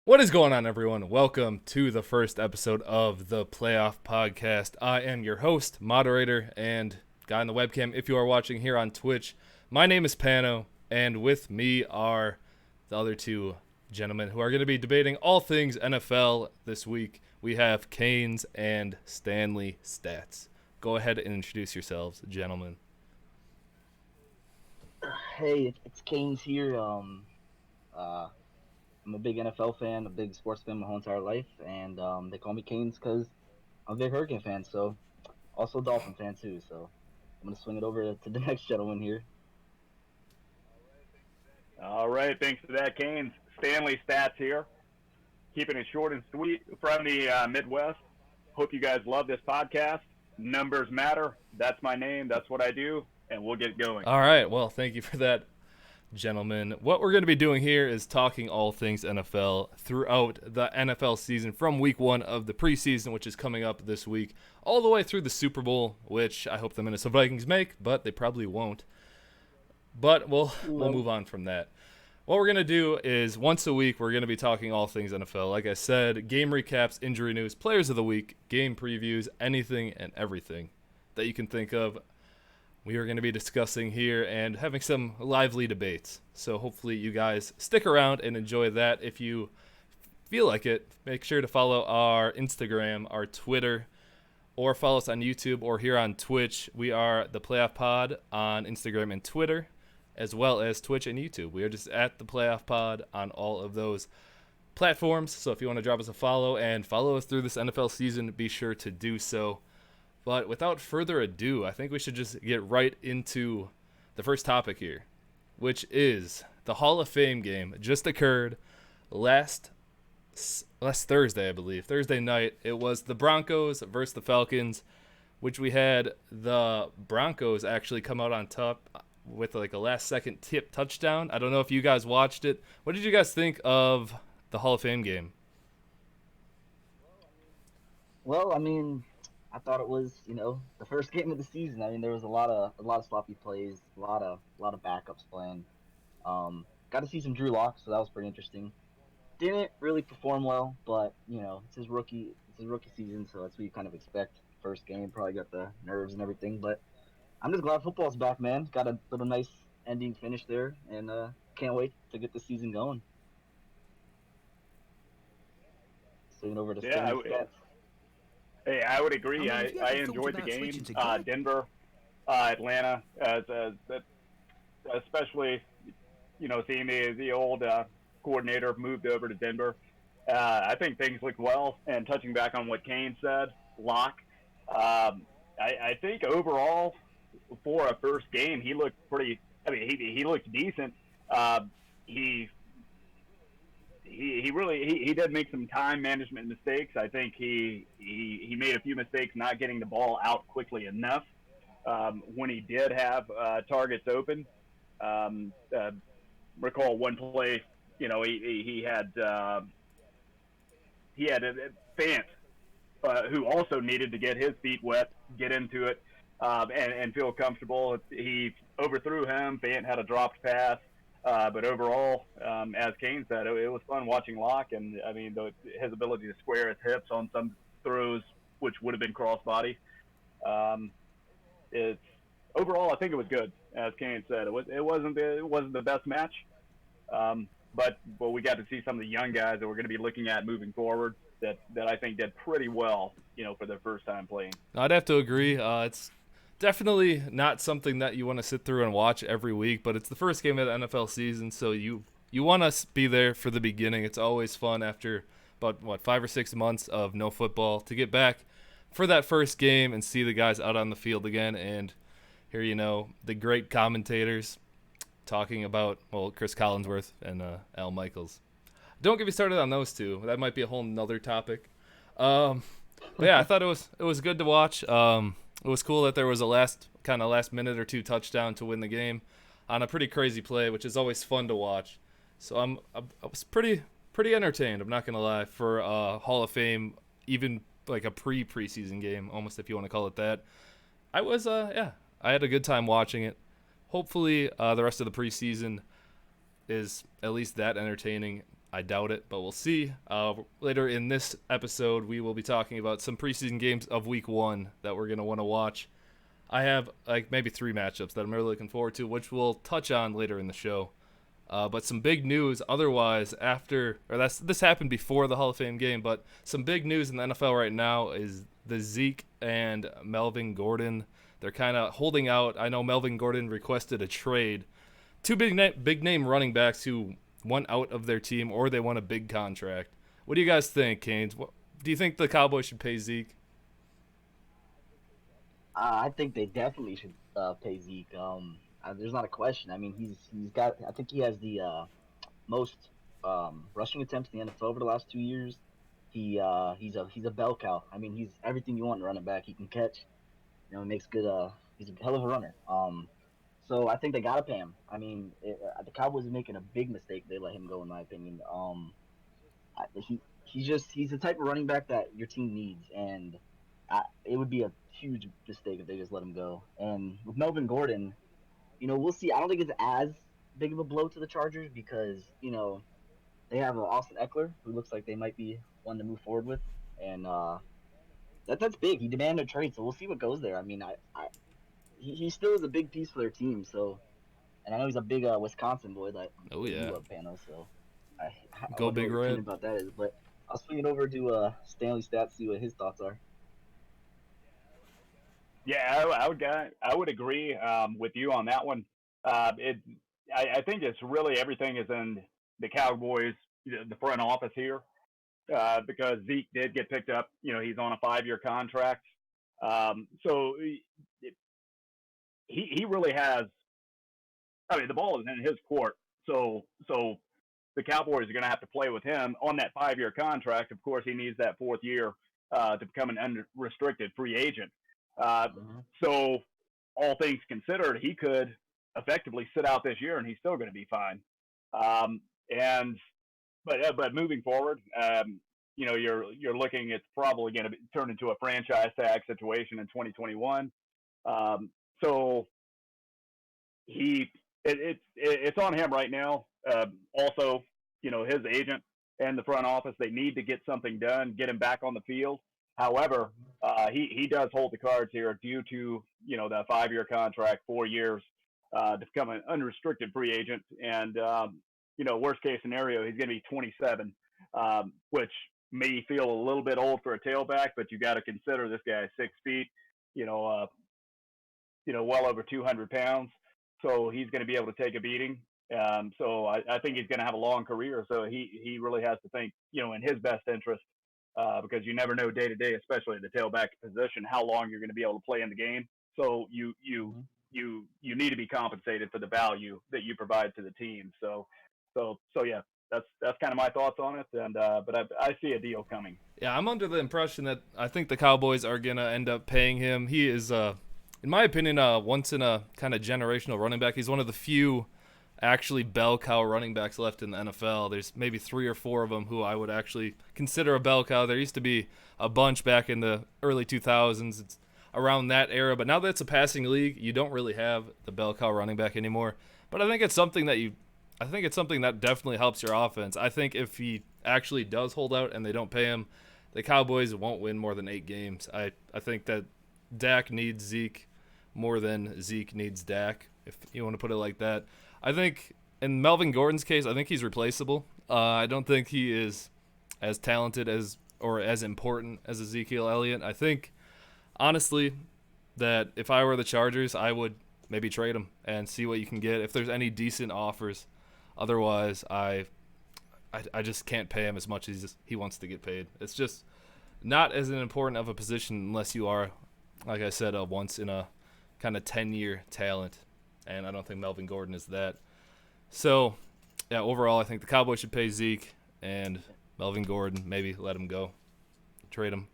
What is going on, everyone? Welcome to the first episode of the Playoff Podcast. I am your host, moderator, and guy on the webcam. If you are watching here on Twitch, my name is Pano, and with me are the other two gentlemen who are going to be debating all things NFL this week. We have Canes and Stanley Stats. Go ahead and introduce yourselves, gentlemen. Hey, it's Canes here. Uh, I'm a big NFL fan, a big sports fan my whole entire life, and they call me Canes because I'm a big Hurricane fan. So, also a Dolphin fan too. So, I'm gonna swing it over to the next gentleman here. All right, thanks for that, Canes. Stanley Stats here, keeping it short and sweet from the Midwest. Hope you guys love this podcast. Numbers matter. That's my name. That's what I do, and we'll get going. All right, well, thank you for that, gentlemen. What we're going to be doing here is talking all things NFL throughout the NFL season from week one of the preseason, which is coming up this week, all the way through the Super Bowl, which I hope the Minnesota Vikings make, but they probably won't. But we'll move on from that. What we're going to do is once a week, we're going to be talking all things NFL. Like I said, game recaps, injury news, players of the week, game previews, anything and everything that you can think of. We are going to be discussing here and having some lively debates. So hopefully you guys stick around and enjoy that. If you feel like it, make sure to follow our Instagram, our Twitter, or follow us on YouTube or here on Twitch. We are the Playoff Pod on Instagram and Twitter, as well as Twitch and YouTube. We are just at the Playoff Pod on all of those platforms. So if you want to drop us a follow and follow us through this NFL season, be sure to do so. But without further ado, I think we should just get right into the first topic here, which is the Hall of Fame game. It just occurred last Thursday, I believe. Thursday night. It was the Broncos versus the Falcons, which we had the Broncos actually come out on top with like a last-second tip touchdown. I don't know if you guys watched it. What did you guys think of the Hall of Fame game? Well, I thought it was the first game of the season. There was a lot of sloppy plays, a lot of backups playing. Got to see some Drew Lock, so that was pretty interesting. Didn't really perform well, but it's his rookie season, so that's what you kind of expect. First game, probably got the nerves and everything, but I'm just glad football's back, man. Got a little nice ending finish there, and can't wait to get the season going. Swinging over to Yeah, Stanley Stats. hey, I would agree. I enjoyed the game. Denver, Atlanta, especially seeing the old coordinator moved over to Denver. I think things looked well. And touching back on what Kane said, Locke, I think overall for a first game he looked pretty. I mean, he looked decent. He he did make some time management mistakes. I think he made a few mistakes not getting the ball out quickly enough when he did have targets open. Um, uh, Recall one play, he had a Fant who also needed to get his feet wet, get into it, and feel comfortable. He overthrew him. Fant had a dropped pass. But overall, as Kane said, it was fun watching Locke, and his ability to square his hips on some throws, which would have been crossbody. Um, it's overall, I think it was good. As Kane said, it wasn't the best match, but we got to see some of the young guys that we're going to be looking at moving forward that I think did pretty well, for their first time playing. I'd have to agree. It's definitely not something that you want to sit through and watch every week, but it's the first game of the NFL season, so you want to be there for the beginning. It's always fun after about 5 or 6 months of no football to get back for that first game and see the guys out on the field again and hear the great commentators talking about Chris Collinsworth and Al Michaels. Don't get me started on those two. That might be a whole nother topic. But yeah, I thought it was good to watch. It was cool that there was a last minute or two touchdown to win the game on a pretty crazy play, which is always fun to watch. So I was pretty entertained. I'm not gonna lie, for Hall of Fame, even like a preseason game, almost, if you want to call it that. I was I had a good time watching it. Hopefully the rest of the preseason is at least that entertaining. I doubt it, but we'll see. Later in this episode, we will be talking about some preseason games of Week 1 that we're going to want to watch. I have like maybe 3 matchups that I'm really looking forward to, which we'll touch on later in the show. But some big news otherwise this happened before the Hall of Fame game, but some big news in the NFL right now is the Zeke and Melvin Gordon. They're kind of holding out. I know Melvin Gordon requested a trade. Two big name running backs who want out of their team or they want a big contract. What do you guys think, Canes? Do you think the Cowboys should pay Zeke? I think they definitely should pay Zeke. There's not a question. I mean, he's got. I think he has the most rushing attempts in the NFL over the last 2 years. He's a bell cow. I mean, he's everything you want in a running back. He can catch. He makes good. He's a hell of a runner. So I think they gotta pay him. I mean, the Cowboys are making a big mistake. They let him go, in my opinion. He's the type of running back that your team needs, and it would be a huge mistake if they just let him go. And with Melvin Gordon, we'll see. I don't think it's as big of a blow to the Chargers because they have Austin Eckler, who looks like they might be one to move forward with, and that's big. He demanded a trade, so we'll see what goes there. I mean, he still is a big piece for their team. So, and I know he's a big Wisconsin boy that Oh you yeah, love Pano. So, I go wonder Big what your Red. opinion about that is. But I'll swing it over to Stanley Stats, see what his thoughts are. Yeah, I would agree with you on that one. I think it's really everything is in the Cowboys, the front office here, because Zeke did get picked up. He's on a 5-year contract, so he really has. I mean, the ball is in his court, so the Cowboys are going to have to play with him on that 5-year contract. Of course, he needs that 4th year to become an unrestricted free agent. Uh, Mm-hmm. so, all things considered, he could effectively sit out this year, and he's still going to be fine. And but moving forward, you're looking. It's probably going to turn into a franchise tag situation in 2021. So it's on him right now. Also, his agent and the front office, they need to get something done, get him back on the field. However, he does hold the cards here due to that 5-year contract, 4 years to become an unrestricted free agent, and worst case scenario, he's going to be 27, which may feel a little bit old for a tailback, but you got to consider this guy is 6 feet, you know, uh, well over 200 pounds. So he's going to be able to take a beating. So I think he's going to have a long career. So he really has to think, in his best interest, because you never know day to day, especially at the tailback position, how long you're going to be able to play in the game. So you need to be compensated for the value that you provide to the team. So yeah, that's kind of my thoughts on it. And but I see a deal coming. Yeah, I'm under the impression that I think the Cowboys are gonna end up paying him. He is, in my opinion, once in a kind of generational running back. He's one of the few actually bell cow running backs left in the NFL. There's maybe 3 or 4 of them who I would actually consider a bell cow. There used to be a bunch back in the early 2000s. It's around that era, but now that it's a passing league, you don't really have the bell cow running back anymore. But I think it's something that definitely helps your offense. I think if he actually does hold out and they don't pay him, the Cowboys won't win more than 8 games. I think that Dak needs Zeke more than Zeke needs Dak, if you want to put it like that. I think in Melvin Gordon's case, I think he's replaceable. I don't think he is as talented as or as important as Ezekiel Elliott. I think, honestly, that if I were the Chargers, I would maybe trade him and see what you can get if there's any decent offers. Otherwise, I just can't pay him as much as he wants to get paid. It's just not as important of a position unless you are, like I said, a once in a kind of 10-year talent. And I don't think Melvin Gordon is that. So, yeah, overall, I think the Cowboys should pay Zeke and Melvin Gordon, maybe let him go. Trade him.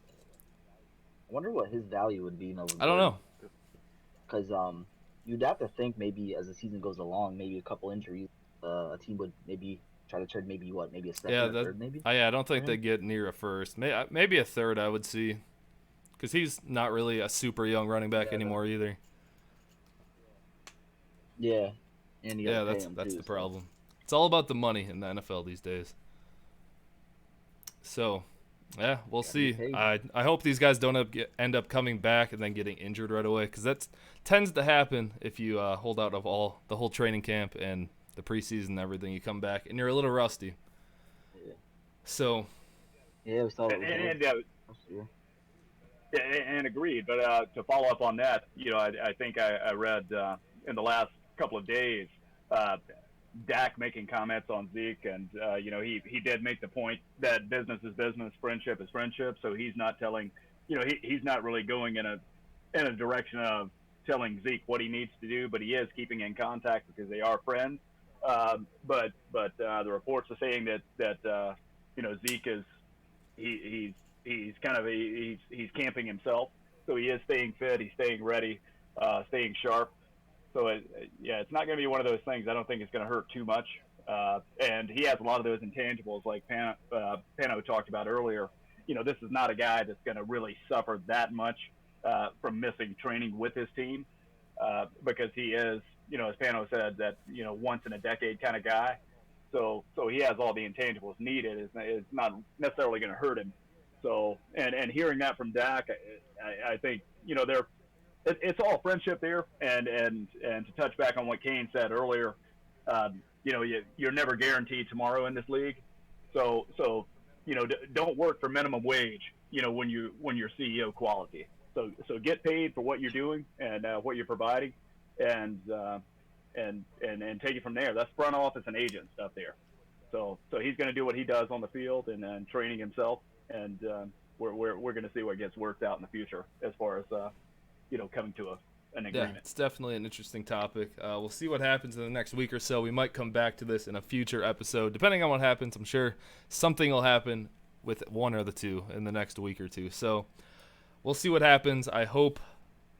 I wonder what his value would be, Melvin I don't Gordon, know. because you'd have to think maybe as the season goes along, maybe a couple injuries, a team would maybe try to trade maybe a second Yeah, or third maybe I don't for think they him. get near a first. Maybe a third, I would see. Because he's not really a super young running back Yeah, anymore either. yeah, and you got Yeah, to pay that's him that's too. the So problem. It's all about the money in the NFL these days. So, yeah, we'll Gotta get see. paid. I hope these guys don't end up coming back and then getting injured right away, because that tends to happen if you hold out of the whole training camp and the preseason and everything. You come back and you're a little rusty. Yeah, So, yeah, we saw it with Hill And last year. and agreed. But to follow up on that, I think I read in the last couple of days uh, Dak making comments on Zeke, and he did make the point that business is business, friendship is friendship. So he's not telling, he's not really going in a direction of telling Zeke what he needs to do, but he is keeping in contact because they are friends. But the reports are saying that Zeke is he's kind of he's camping himself, so he is staying fit, he's staying ready, staying sharp. So yeah, it's not going to be one of those things. I don't think it's going to hurt too much. And he has a lot of those intangibles, like Pano talked about earlier. This is not a guy that's going to really suffer that much from missing training with his team because he is, as Pano said, that once in a decade kind of guy. So he has all the intangibles needed. It's not necessarily going to hurt him. So and hearing that from Dak, I think they're it's all friendship there. And to touch back on what Kane said earlier, you're never guaranteed tomorrow in this league. So don't work for minimum wage. When you're CEO quality. So get paid for what you're doing and what you're providing, and and take it from there. That's front office and agent stuff there. So he's going to do what he does on the field and training himself, and we're going to see what gets worked out in the future as far as coming to an yeah, agreement. it's definitely an interesting topic. We'll see what happens in the next week or so. We might come back to this in a future episode. Depending on what happens, I'm sure something will happen with one or the two in the next week or two. So we'll see what happens. I hope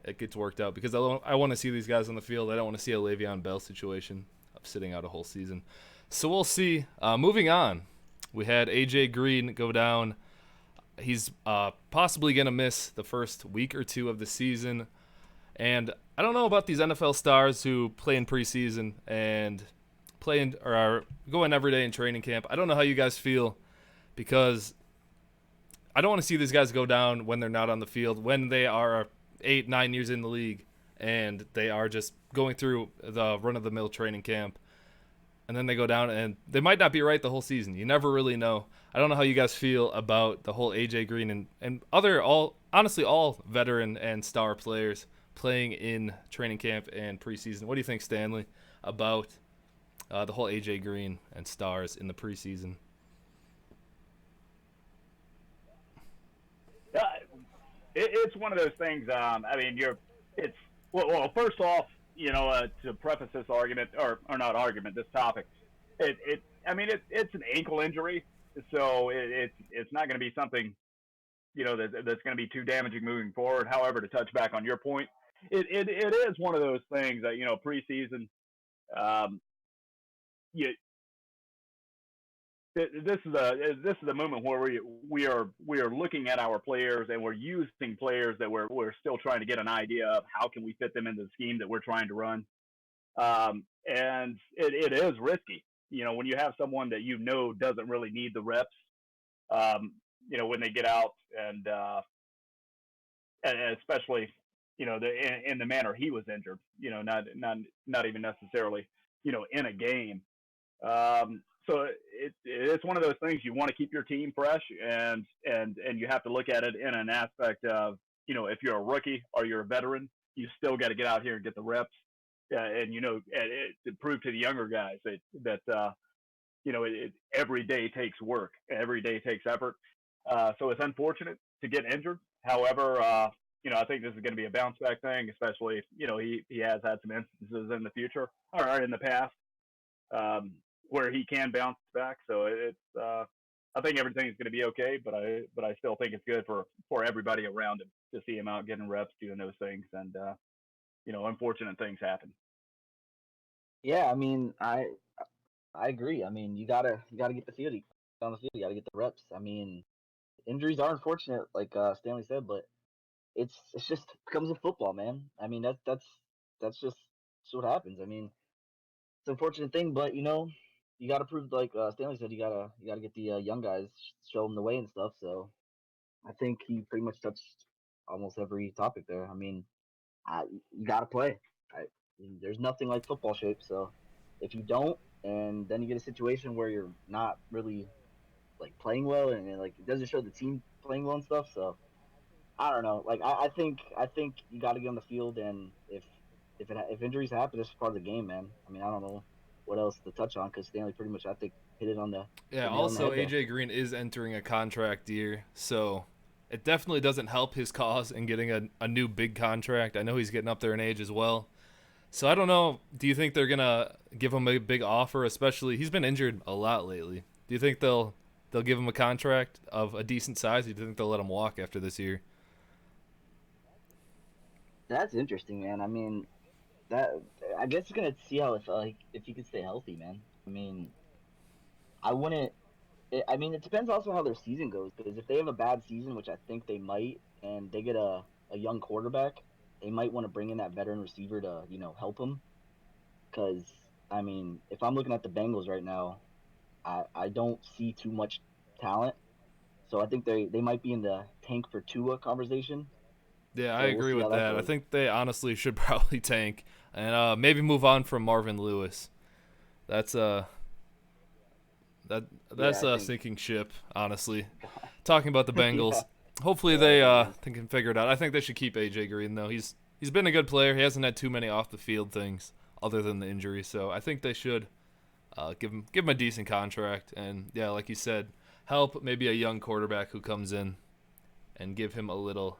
it gets worked out because I want to see these guys on the field. I don't want to see a Le'Veon Bell situation of sitting out a whole season. So we'll see. Moving on, we had AJ Green go down. He's possibly going to miss the first week or two of the season. And I don't know about these NFL stars who play in preseason and or are going every day in training camp. I don't know how you guys feel because I don't want to see these guys go down when they're not on the field, when they are 8, 9 years in the league and they are just going through the run-of-the-mill training camp. And then they go down and they might not be right the whole season. You never really know. I don't know how you guys feel about the whole AJ Green and honestly all veteran and star players playing in training camp and preseason. What do you think, Stanley, about the whole AJ Green and stars in the preseason? Uh, it's one of those things. I mean, it's well. First off, to preface this argument or not argument, this topic, I mean, it's an ankle injury, so it's not going to be something that's going to be too damaging moving forward. However, to touch back on your point, it is one of those things that preseason. Um, you, this is a moment where we are looking at our players and we're using players that we're still trying to get an idea of how can we fit them into the scheme that we're trying to run. And it is risky. When you have someone that doesn't really need the reps, when they get out and especially in the manner he was injured, not even necessarily in a game. So it's one of those things you want to keep your team fresh, and you have to look at it in an aspect of if you're a rookie or you're a veteran, you still got to get out here and get the reps, and to prove to the younger guys that every day takes work, every day takes effort. So it's unfortunate to get injured. However, I think this is going to be a bounce back thing, especially if, he has had some instances in the future or in the past where he can bounce back. So I think everything's going to be okay, but I still think it's good for everybody around him to see him out getting reps, doing those things, and unfortunate things happen. Yeah, I mean, I agree. I mean, you gotta get the field on the field. You gotta get the reps. I mean, injuries are unfortunate, like Stanley said, but it's just becomes a football, man. I mean, that's just what happens. I mean, it's an unfortunate thing, but you got to prove, like Stanley said, you gotta get the young guys, show them the way and stuff. So I think he pretty much touched almost every topic there. I mean, you got to play. I, there's nothing like football shape. So if you don't, and then you get a situation where you're not really like playing well, and like it doesn't show the team playing well and stuff. So I don't know. Like I think you got to get on the field, and if injuries happen, it's part of the game, man. I mean, I don't know what else to touch on because Stanley pretty much I think hit it on Yeah, the nail on the also head there. AJ Green is entering a contract year, so it definitely doesn't help his cause in getting a new big contract. I know he's getting up there in age as well. So I don't know. Do you think they're gonna give him a big offer? Especially he's been injured a lot lately. Do you think they'll give him a contract of a decent size? Or do you think they'll let him walk after this year? That's interesting, man. I mean, that I guess you're gonna see how if he can stay healthy, man. I mean, I wouldn't. I mean, it depends also how their season goes because if they have a bad season, which I think they might, and they get a young quarterback, they might want to bring in that veteran receiver to help them. Because I mean, if I'm looking at the Bengals right now, I don't see too much talent, so I think they might be in the tank for Tua conversation. Yeah, I So we'll agree see how with that that. I goes. think they honestly should probably tank and maybe move on from Marvin Lewis. That's that Yeah, that's I a think. sinking ship. Honestly, talking about the Yeah. Bengals, hopefully they Oh man. can figure it out. I think they should keep AJ Green though. He's been a good player. He hasn't had too many off the field things other than the injury. So I think they should give him a decent contract and yeah, like you said, help maybe a young quarterback who comes in and give him a little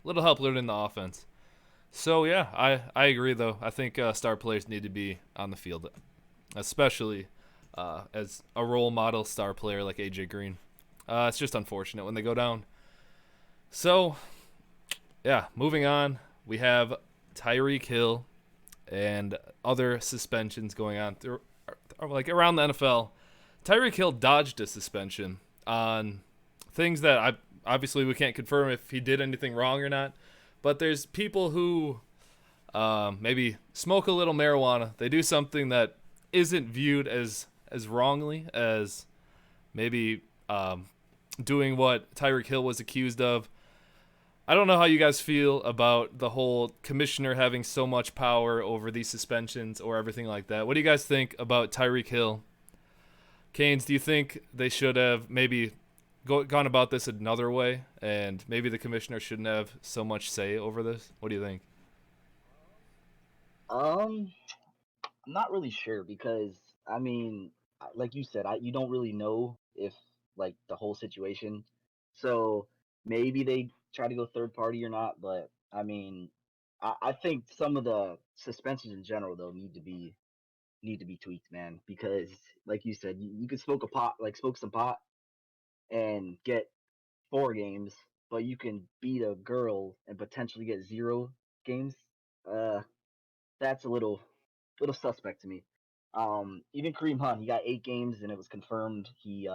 help learning the offense. So yeah, I agree though. I think star players need to be on the field, especially as a role model star player like AJ Green. It's just unfortunate when they go down. So yeah, moving on, we have Tyreek Hill and other suspensions going on through, like around the NFL. Tyreek Hill dodged a suspension on things that obviously we can't confirm if he did anything wrong or not. But there's people who maybe smoke a little marijuana. They do something that isn't viewed as wrongly as maybe doing what Tyreek Hill was accused of. I don't know how you guys feel about the whole commissioner having so much power over these suspensions or everything like that. What do you guys think about Tyreek Hill? Canes, do you think they should have maybe gone about this another way and maybe the commissioner shouldn't have so much say over this? What do you think? Um, I'm not really sure because I mean, like you said, you don't really know if like the whole situation. So maybe they try to go third party or not, but I mean, I think some of the suspensions in general though need to be tweaked, man. Because like you said, you could smoke some pot, and get 4 games, but you can beat a girl and potentially get 0 games. Uh, that's a little suspect to me. Even Kareem Hunt, he got 8 games, and it was confirmed he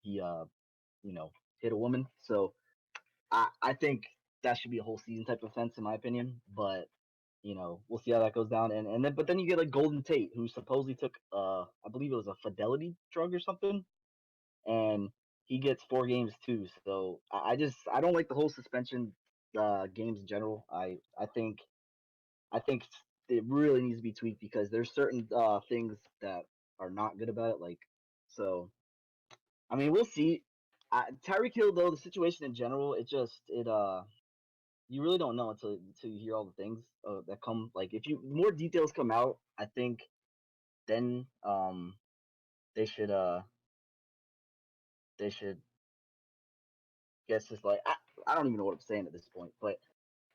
you know hit a woman. So I think that should be a whole season type offense in my opinion. But we'll see how that goes down. And then you get like Golden Tate, who supposedly took I believe it was a fidelity drug or something, and he gets 4 games too. So I don't like the whole suspension games in general. I think it really needs to be tweaked because there's certain things that are not good about it. Like, so I mean, we'll see. Tyreek Hill though, the situation in general, it you really don't know until you hear all the things that come. Like, if you more details come out, I think then they should they should guess just like I don't even know what I'm saying at this point, but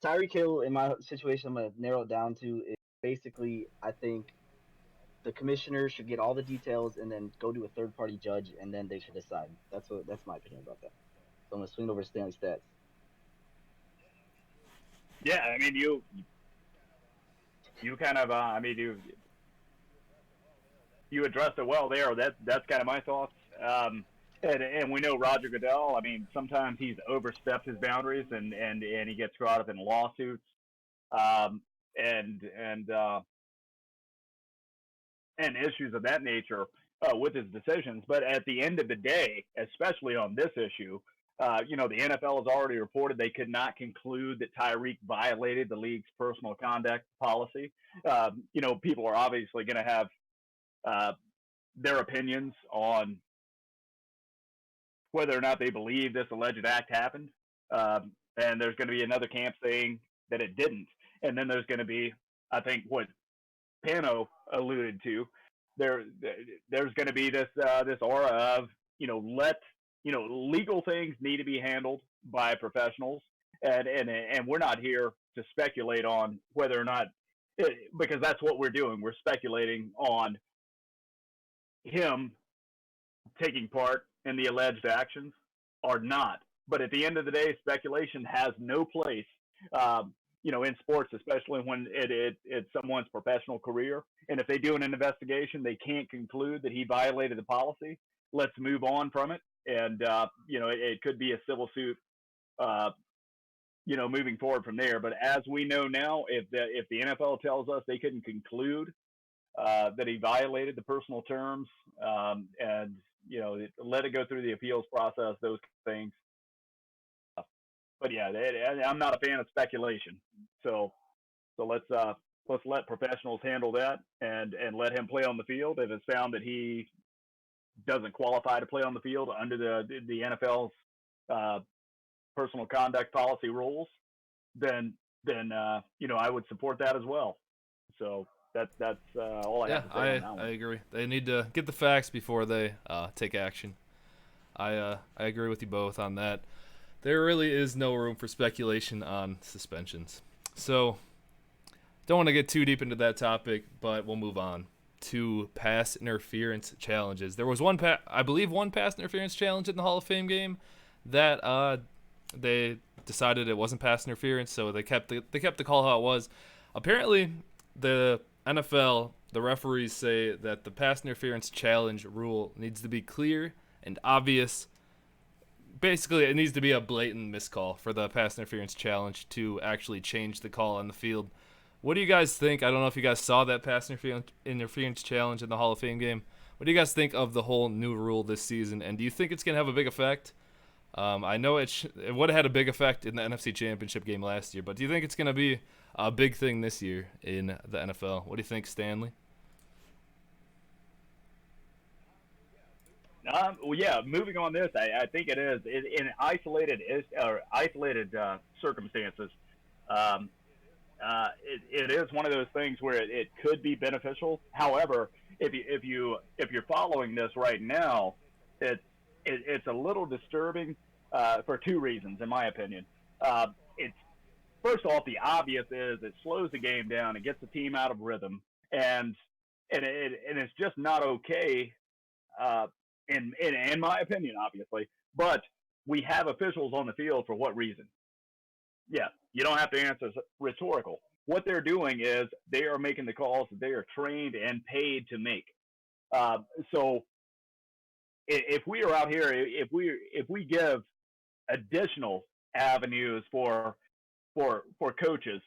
Tyreek Hill, in my situation, I'm gonna narrow it down to is basically I think the commissioner should get all the details and then go to a third party judge and then they should decide. That's my opinion about that. So I'm gonna swing over to Stanley Stats. Yeah, I mean you kind of I mean you addressed it well there. That's kind of my thoughts. And we know Roger Goodell. I mean, sometimes he's overstepped his boundaries and he gets caught up in lawsuits. Um, and and issues of that nature with his decisions. But at the end of the day, especially on this issue, the NFL has already reported they could not conclude that Tyreek violated the league's personal conduct policy. People are obviously going to have uh, their opinions on whether or not they believe this alleged act happened. And there's going to be another camp saying that it didn't. And then there's going to be, I think, what Pano alluded to. There's going to be this aura of legal things need to be handled by professionals, and we're not here to speculate on whether or not because that's what we're doing. We're speculating on him taking part in the alleged actions or not. But at the end of the day, speculation has no place, in sports, especially when it's someone's professional career. And if they do an investigation, they can't conclude that he violated the policy. Let's move on from it. And, it could be a civil suit, moving forward from there. But as we know now, if the NFL tells us they couldn't conclude that he violated the personal terms, and let it go through the appeals process, those things. But yeah, I'm not a fan of speculation. So let's let professionals handle that and let him play on the field. If it's found that he doesn't qualify to play on the field under the NFL's personal conduct policy rules, then I would support that as well. So that's all I have to say on that one. I agree. They need to get the facts before they take action. I agree with you both on that. There really is no room for speculation on suspensions. So, don't want to get too deep into that topic, but we'll move on to pass interference challenges. There was one pass interference challenge in the Hall of Fame game that they decided it wasn't pass interference, so they kept the call how it was. Apparently, the NFL, the referees say that the pass interference challenge rule needs to be clear and obvious. Basically, it needs to be a blatant miscall for the pass interference challenge to actually change the call on the field. What do you guys think? I don't know if you guys saw that pass interference challenge in the Hall of Fame game. What do you guys think of the whole new rule this season, and do you think it's going to have a big effect? I know it would have had a big effect in the NFC Championship game last year, but do you think it's going to be a big thing this year in the NFL? What do you think, Stanley? Moving on this, I think it is in isolated circumstances. It is one of those things where it could be beneficial. However, if you're following this right now, it's a little disturbing for two reasons, in my opinion. It's first off, the obvious is it slows the game down, it gets the team out of rhythm, and it's just not okay. In my opinion, obviously, but we have officials on the field for what reason? Yeah, you don't have to answer rhetorical. What they're doing is they are making the calls that they are trained and paid to make. So if we are out here, if we give additional avenues for coaches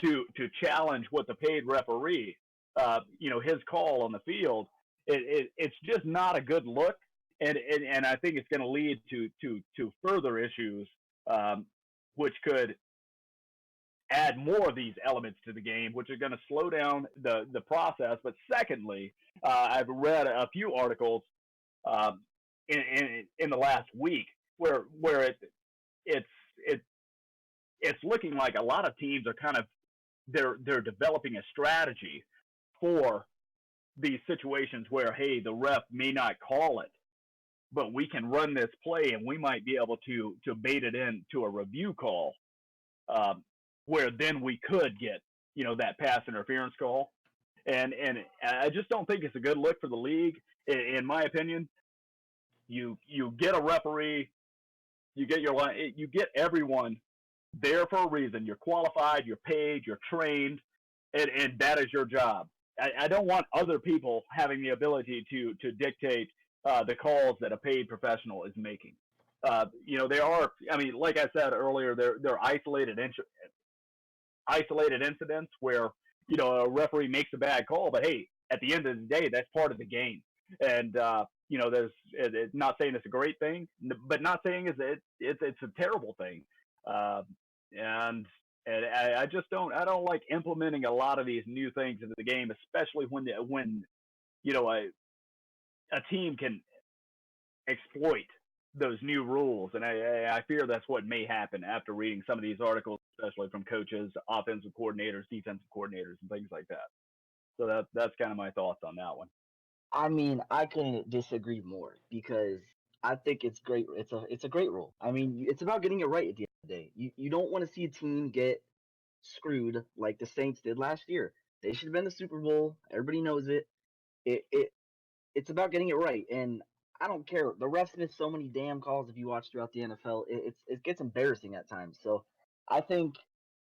to challenge what the paid referee, his call on the field, it's just not a good look, and I think it's going to lead to further issues, which could add more of these elements to the game, which are going to slow down the process. But secondly, I've read a few articles in the last week where it's looking like a lot of teams are kind of they're developing a strategy for these situations where, hey, the ref may not call it, but we can run this play and we might be able to bait it into a review call, where then we could get, that pass interference call. And I just don't think it's a good look for the league. In my opinion, you get a referee, you get everyone there for a reason. You're qualified, you're paid, you're trained, and that is your job. I don't want other people having the ability to dictate the calls that a paid professional is making. They are. I mean, like I said earlier, they're isolated incidents where a referee makes a bad call, but hey, at the end of the day, that's part of the game. And there's not saying it's a great thing, but not saying it's a terrible thing. Uh, and I just don't like implementing a lot of these new things into the game, especially when a team can exploit those new rules. And I fear that's what may happen after reading some of these articles, especially from coaches, offensive coordinators, defensive coordinators, and things like that. So that's kind of my thoughts on that one. I mean, I couldn't disagree more because I think it's great. It's a great rule. I mean, it's about getting it right at the end of the day. You don't want to see a team get screwed like the Saints did last year. They should have been the Super Bowl. Everybody knows it. It's about getting it right, and I don't care. The refs miss so many damn calls if you watch throughout the NFL. It gets embarrassing at times. So I think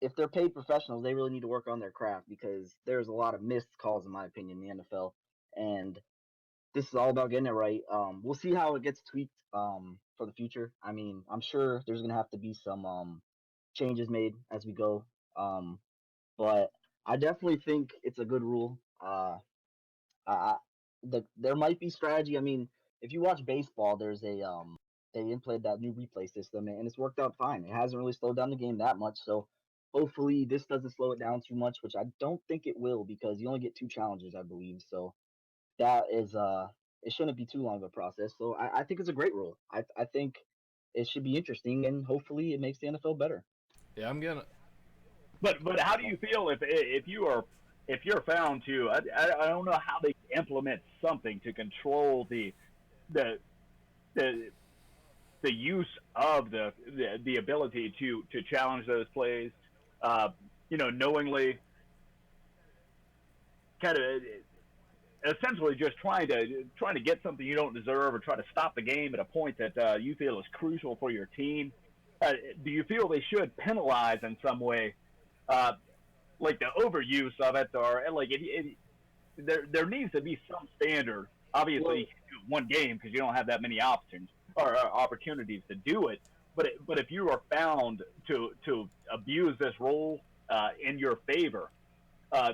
if they're paid professionals, they really need to work on their craft because there's a lot of missed calls, in my opinion, in the NFL. And this is all about getting it right. We'll see how it gets tweaked for the future. I mean, I'm sure there's gonna have to be some changes made as we go. Um, but I definitely think it's a good rule. I, there might be strategy. I mean, if you watch baseball, there's a they implemented that new replay system and it's worked out fine. It hasn't really slowed down the game that much. So hopefully this doesn't slow it down too much, which I don't think it will because you only get two challenges, I believe. So that is it shouldn't be too long of a process. So I think it's a great rule. I think it should be interesting and hopefully it makes the NFL better. Yeah, I'm gonna. But how do you feel if you're found to I don't know how they implement something to control the the the use of the ability to challenge those plays, knowingly, kind of essentially just trying to get something you don't deserve or try to stop the game at a point that you feel is crucial for your team. Do you feel they should penalize in some way, uh, like the overuse of it, or like there needs to be some standard. Obviously, Well, you can do it one game because you don't have that many options or opportunities to do it. But if you are found to abuse this role in your favor, uh,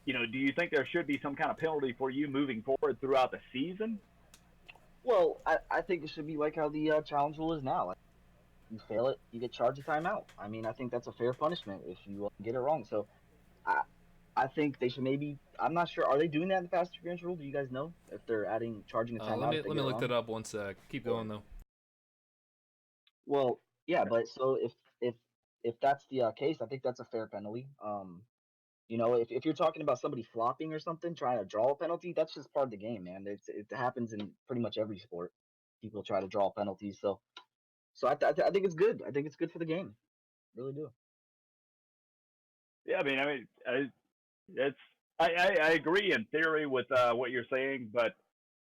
do you think there should be some kind of penalty for you moving forward throughout the season? I think it should be like how the challenge rule is now. Like, you fail it, you get charged a timeout. I mean, I think that's a fair punishment if you get it wrong. So I I think they should maybe. I'm not sure. Are they doing that in the fast interference rule? Do you guys know if they're adding charging a Let timeout me if they let me get it look that wrong? up one sec. Keep Or going though. well, yeah, but so if if that's the case, I think that's a fair penalty. If you're talking about somebody flopping or something, trying to draw a penalty, that's just part of the game, man. It happens in pretty much every sport. People try to draw penalties, so I think it's good. I think it's good for the game. Really do. Yeah, it's I agree in theory with what you're saying, but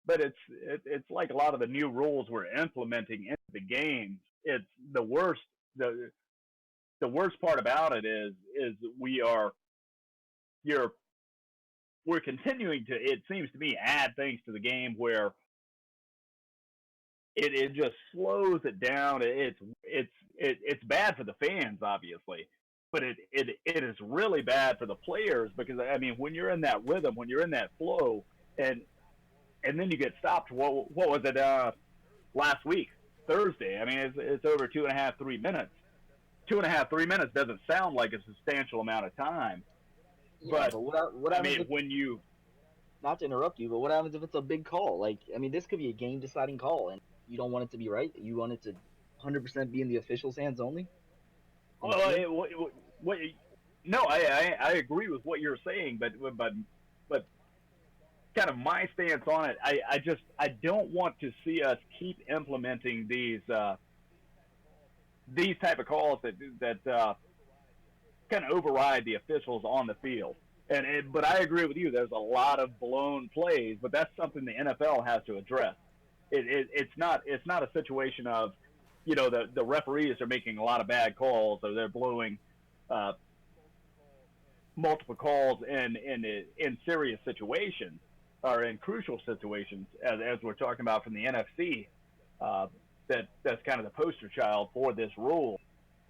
it's like a lot of the new rules we're implementing into the game. It's the worst the the worst part about it is we are you're we're continuing to, it seems to me, add things to the game where it just slows it down. It's bad for the fans, obviously, but it is really bad for the players because I mean when you're in that rhythm, when you're in that flow, and and then you get stopped. What was it last week, Thursday? I mean it's over 2.5 3 minutes. 2.5 3 minutes doesn't sound like a substantial amount of time, Yeah, but but what I happens mean if, when you not to interrupt you, but what happens if it's a big call? Like, I mean, this could be a game deciding call, and you don't want it to be right. You want it to 100% be in the official's hands only on the well, field. what no, I agree with what you're saying, but kind of my stance on it, I don't want to see us keep implementing these type of calls that kind of override the officials on the field. But I agree with you. There's a lot of blown plays, but that's something the NFL has to address. It's not a situation of the referees are making a lot of bad calls or they're blowing uh, multiple calls in serious situations or in crucial situations, as we're talking about from the NFC. Uh, that's kind of the poster child for this rule.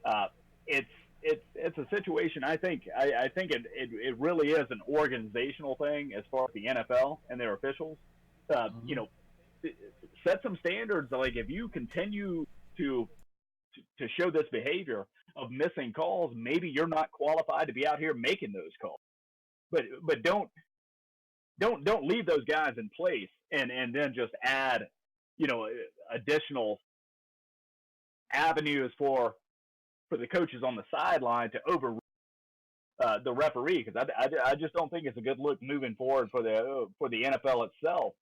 Uh, it's it's a situation. I think it really is an organizational thing as far as the NFL and their officials. You Mhm. know, set some standards. Like if you continue to to show this behavior of missing calls, maybe you're not qualified to be out here making those calls. But don't leave those guys in place and then just add, additional avenues for the coaches on the sideline to over the referee, because I just don't think it's a good look moving forward for the NFL itself,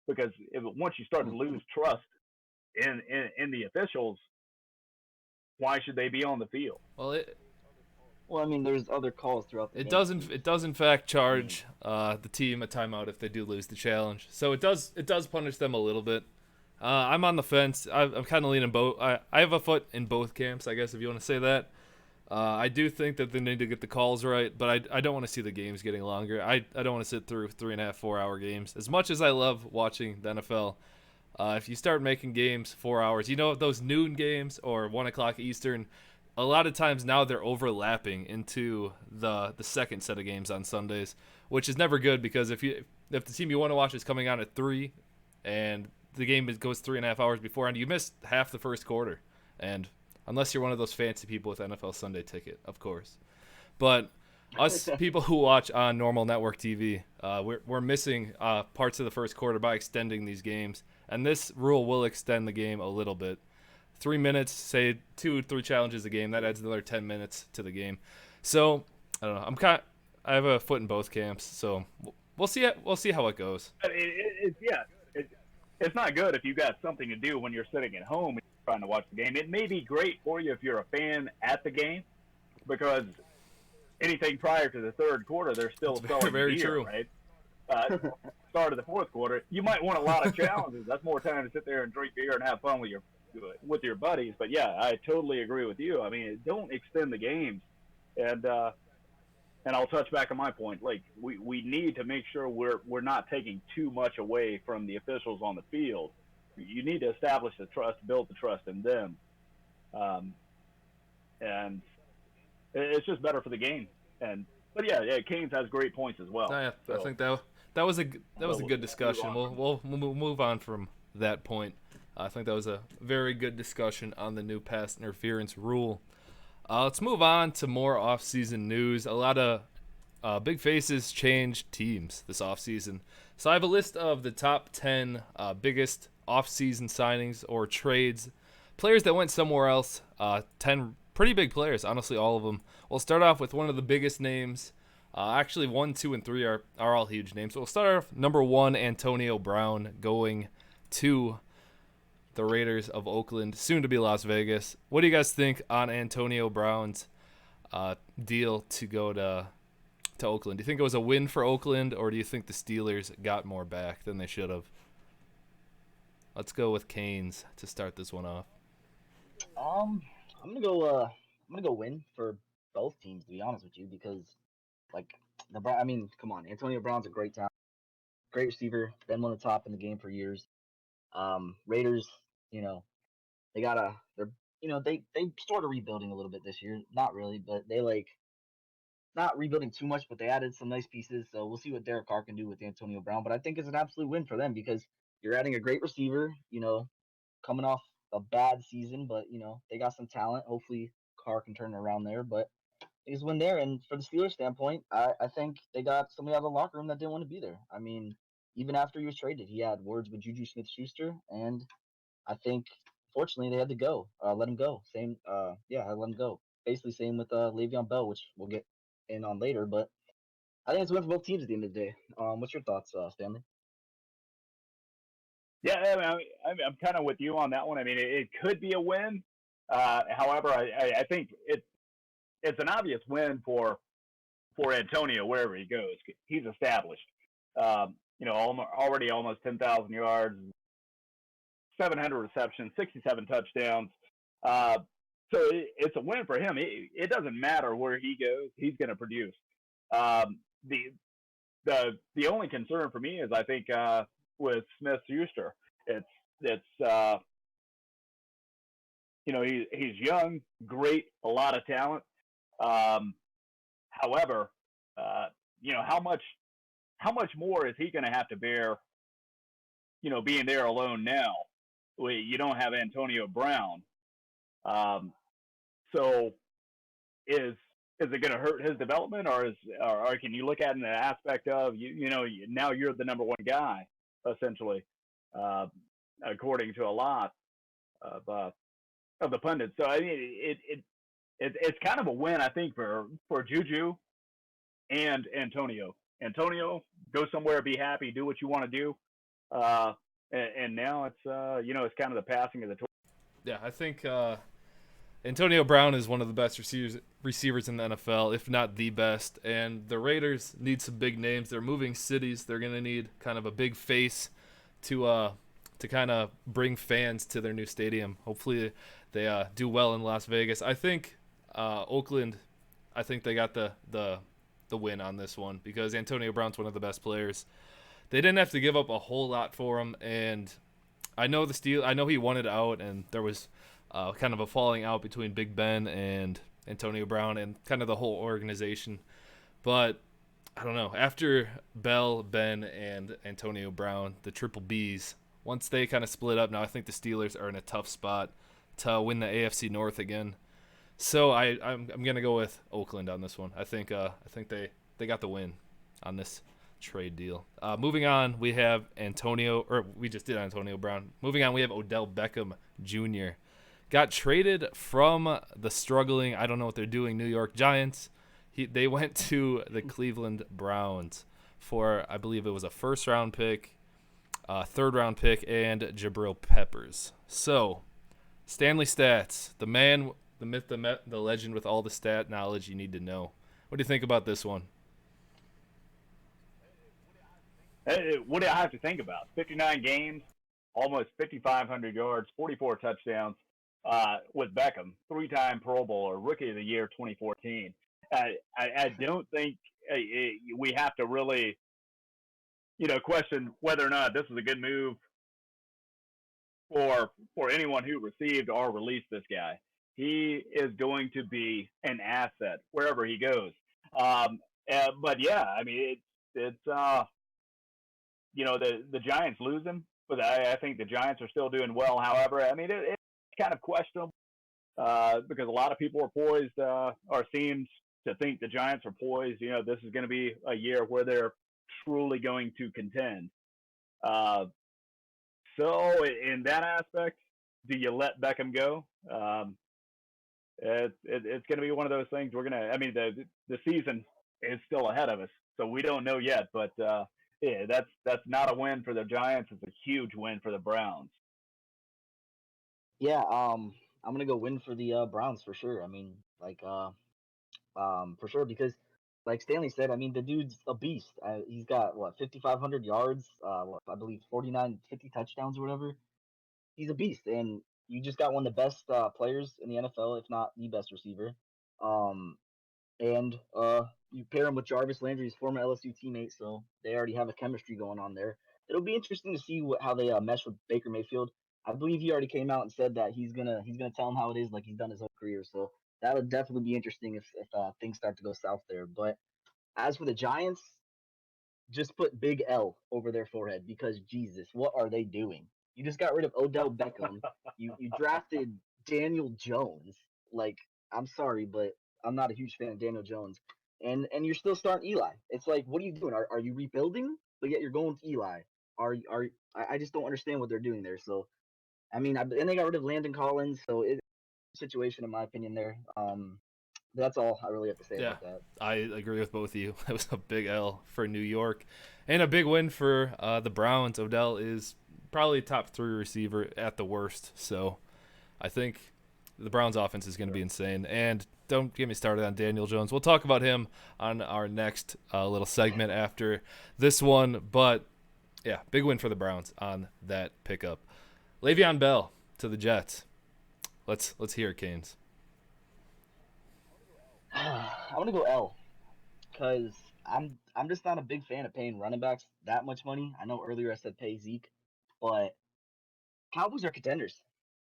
because once you start to lose trust in the officials, why should they be on the field? Well, Well, I mean, there's other calls throughout the it game doesn't too. it does in fact I mean, charge the team a timeout if they do lose the challenge. So it does punish them a little bit. I'm on the fence. I'm kind of leaning both. I have a foot in both camps, I guess, if you want to say that. I do think that they need to get the calls right, but I don't want to see the games getting longer. I don't want to sit through 3.5, 4 hour games. As much as I love watching the NFL, if you start making games 4 hours, those noon games or 1 o'clock Eastern, a lot of times now they're overlapping into the second set of games on Sundays, which is never good because if the team you want to watch is coming on at 3 and the game goes 3.5 hours beforehand, you miss half the first quarter. And unless you're one of those fancy people with NFL Sunday ticket, of course. But us people who watch on normal network TV, we're missing parts of the first quarter by extending these games, and this rule will extend the game a little bit. 3 minutes, say 2-3 challenges a game, that adds another 10 minutes to the game. So I don't know. I have a foot in both camps, so we'll see. We'll see how it goes. Yeah, it, it's not good if you got something to do when you're sitting at home and trying to watch the game. It may be great for you if you're a fan at the game, because anything prior to the third quarter, they're That's still very selling very beer, true. right? Start of the fourth quarter, you might want a lot of challenges. That's more time to sit there and drink beer and have fun with your buddies. But yeah, I totally agree with you. I mean, don't extend the games, and I'll touch back on my point. Like we need to make sure we're not taking too much away from the officials on the field. You need to establish the trust, build the trust in them, um, and it's just better for the game. And but yeah, Keynes has great points as well. Yeah, I So think that was a good move discussion. on from We'll move on from that point. I think that was a very good discussion on the new pass interference rule. Let's move on to more off-season news. A lot of big faces changed teams this off-season. So I have a list of the top 10 biggest off-season signings or trades, players that went somewhere else. 10 pretty big players, honestly, all of them. We'll start off with one of the biggest names. Actually, 1, 2, and 3 are all huge names. So we'll start off number 1, Antonio Brown, going to the Raiders of Oakland, soon to be Las Vegas. What do you guys think on Antonio Brown's deal to go to Oakland? Do you think it was a win for Oakland, or do you think the Steelers got more back than they should have? Let's go with Canes to start this one off. um, I'm gonna go. I'm gonna go win for both teams, to be honest with you, because like I mean, come on, Antonio Brown's a great talent, great receiver, been one of the top in the game for years. Raiders, you know, they're they started rebuilding a little bit this year, not really, but they like not rebuilding too much, but they added some nice pieces. So we'll see what Derek Carr can do with Antonio Brown. But I think it's an absolute win for them because you're adding a great receiver, coming off a bad season, but they got some talent. Hopefully Carr can turn it around there. But he's win there. And for the Steelers standpoint, I think they got somebody out of the locker room that didn't want to be there. I mean, even after he was traded, he had words with Juju Smith Schuster, and I think fortunately they had to go. Let him go. Same yeah, let him go. Basically same with Le'Veon Bell, which we'll get in on later, but I think it's a win for both teams at the end of the day. What's your thoughts, Stanley? Yeah, I'm kind of with you on that one. I mean, it could be a win. However, I think it's an obvious win for Antonio wherever he goes. He's established. Already almost 10,000 yards, 700 receptions, 67 touchdowns. Uh, so it's a win for him. It doesn't matter where he goes; he's going to produce. Um, the the only concern for me is I think with Smith Schuster, it's he's young, great, a lot of talent. Um, however, uh, how much more is he going to have to bear? Being there alone now. You don't have Antonio Brown. Um, so is is it going to hurt his development, or can you look at it in the aspect of now you're the number one guy essentially, uh, according to a lot of the pundits. So I mean, it's kind of a win, I think, for Juju and Antonio. Antonio, go somewhere, be happy, do what you want to do. Uh, and now it's kind of the passing of the torch. Yeah, I think Antonio Brown is one of the best receivers in the NFL, if not the best. And the Raiders need some big names. They're moving cities. They're gonna need kind of a big face to kind of bring fans to their new stadium. Hopefully, they do well in Las Vegas. I think Oakland. I think they got the win on this one because Antonio Brown's one of the best players. They didn't have to give up a whole lot for him, and I know I know he wanted out, and there was kind of a falling out between Big Ben and Antonio Brown and kind of the whole organization. But I don't know. After Bell, Ben, and Antonio Brown, the triple Bs, once they kind of split up, now I think the Steelers are in a tough spot to win the AFC North again. So I'm gonna go with Oakland on this one. I think they got the win on this trade deal. Moving on, we have we just did Antonio Brown. Moving on, we have Odell Beckham Jr. Got traded from the struggling, I don't know what they're doing, New York Giants. They went to the Cleveland Browns for, I believe it was a first round pick, third round pick, and Jabril Peppers. So, Stanley Stats, the man, the myth, the legend with all the stat knowledge you need to know. What do you think about this one? What do I have to think about? 59 games, almost 5,500 yards, 44 touchdowns. With Beckham, three-time Pro Bowler, Rookie of the Year 2014. I don't think we have to really, question whether or not this is a good move for anyone who received or released this guy. He is going to be an asset wherever he goes. But yeah, I mean, it's the Giants lose him, but I think the Giants are still doing well. However, I mean, it's kind of questionable because a lot of people are poised or seems to think the Giants are poised. This is going to be a year where they're truly going to contend. Uh, so in that aspect, do you let Beckham go? It's going to be one of those things. We're gonna. I mean, the season is still ahead of us, so we don't know yet. But yeah, that's not a win for the Giants. It's a huge win for the Browns. Yeah, I'm gonna go win for the Browns for sure. I mean, like for sure because like Stanley said, I mean the dude's a beast. He's got what 5,500 yards, I believe 49, 50 touchdowns or whatever. He's a beast, and you just got one of the best players in the NFL, if not the best receiver. Um, and you pair him with Jarvis Landry, his former LSU teammate, so they already have a chemistry going on there. It'll be interesting to see how they mesh with Baker Mayfield. I believe he already came out and said that he's gonna tell him how it is, like he's done his whole career. So that would definitely be interesting if things start to go south there. But as for the Giants, just put big L over their forehead because Jesus, what are they doing? You just got rid of Odell Beckham. You drafted Daniel Jones. Like, I'm sorry, but I'm not a huge fan of Daniel Jones. And you're still starting Eli. It's like, what are you doing? Are you rebuilding? But yet you're going to Eli. Are I just don't understand what they're doing there. So I mean, and they got rid of Landon Collins. So it's a situation, in my opinion, there. That's all I really have to say Yeah, about that. I agree with both of you. It was a big L for New York, and a big win for the Browns. Odell is probably top three receiver at the worst, so I think the Browns' offense is going to be insane. And don't get me started on Daniel Jones. We'll talk about him on our next little segment after this one. But yeah, big win for the Browns on that pickup. Le'Veon Bell to the Jets. Let's hear it, Canes. I'm gonna go L because I'm just not a big fan of paying running backs that much money. I know earlier I said pay Zeke, but Cowboys are contenders.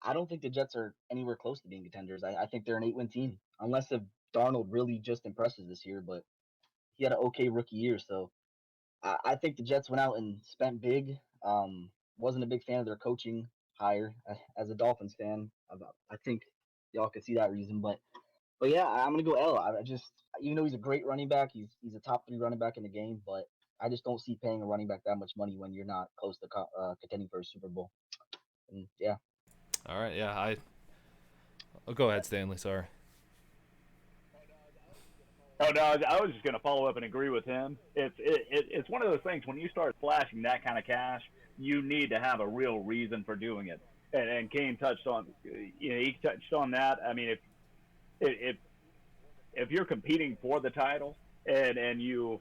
I don't think the Jets are anywhere close to being contenders. I think they're an 8-win team, unless if Darnold really just impresses this year, but he had an okay rookie year. So I think the Jets went out and spent big. Wasn't a big fan of their coaching hire as a Dolphins fan. I think y'all could see that reason, but yeah, I'm gonna go L. I just even though he's a great running back, he's a top 3 running back in the game, but I just don't see paying a running back that much money when you're not close to contending for a Super Bowl. And yeah. All right, yeah, oh, go ahead, Stanley. Sorry. Oh no, I was just going to follow up and agree with him. It's one of those things when you start flashing that kind of cash, you need to have a real reason for doing it. And Kane touched on, he touched on that. I mean, if if you're competing for the title and you've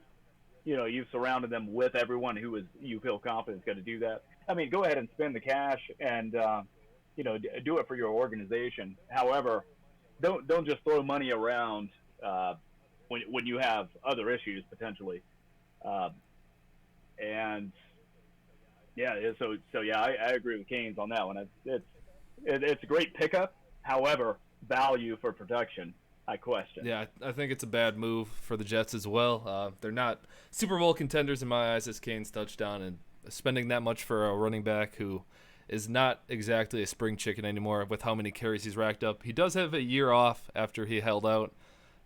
surrounded them with everyone who is you feel confident is going to do that. I mean, go ahead and spend the cash and do it for your organization. However, don't just throw money around when you have other issues potentially. Um, and yeah, so yeah, I agree with Keynes on that one. It's a great pickup. However, value for production, I question. Yeah, I think it's a bad move for the Jets as well. They're not Super Bowl contenders in my eyes, as Kane's touchdown, and spending that much for a running back who is not exactly a spring chicken anymore with how many carries he's racked up. He does have a year off after he held out,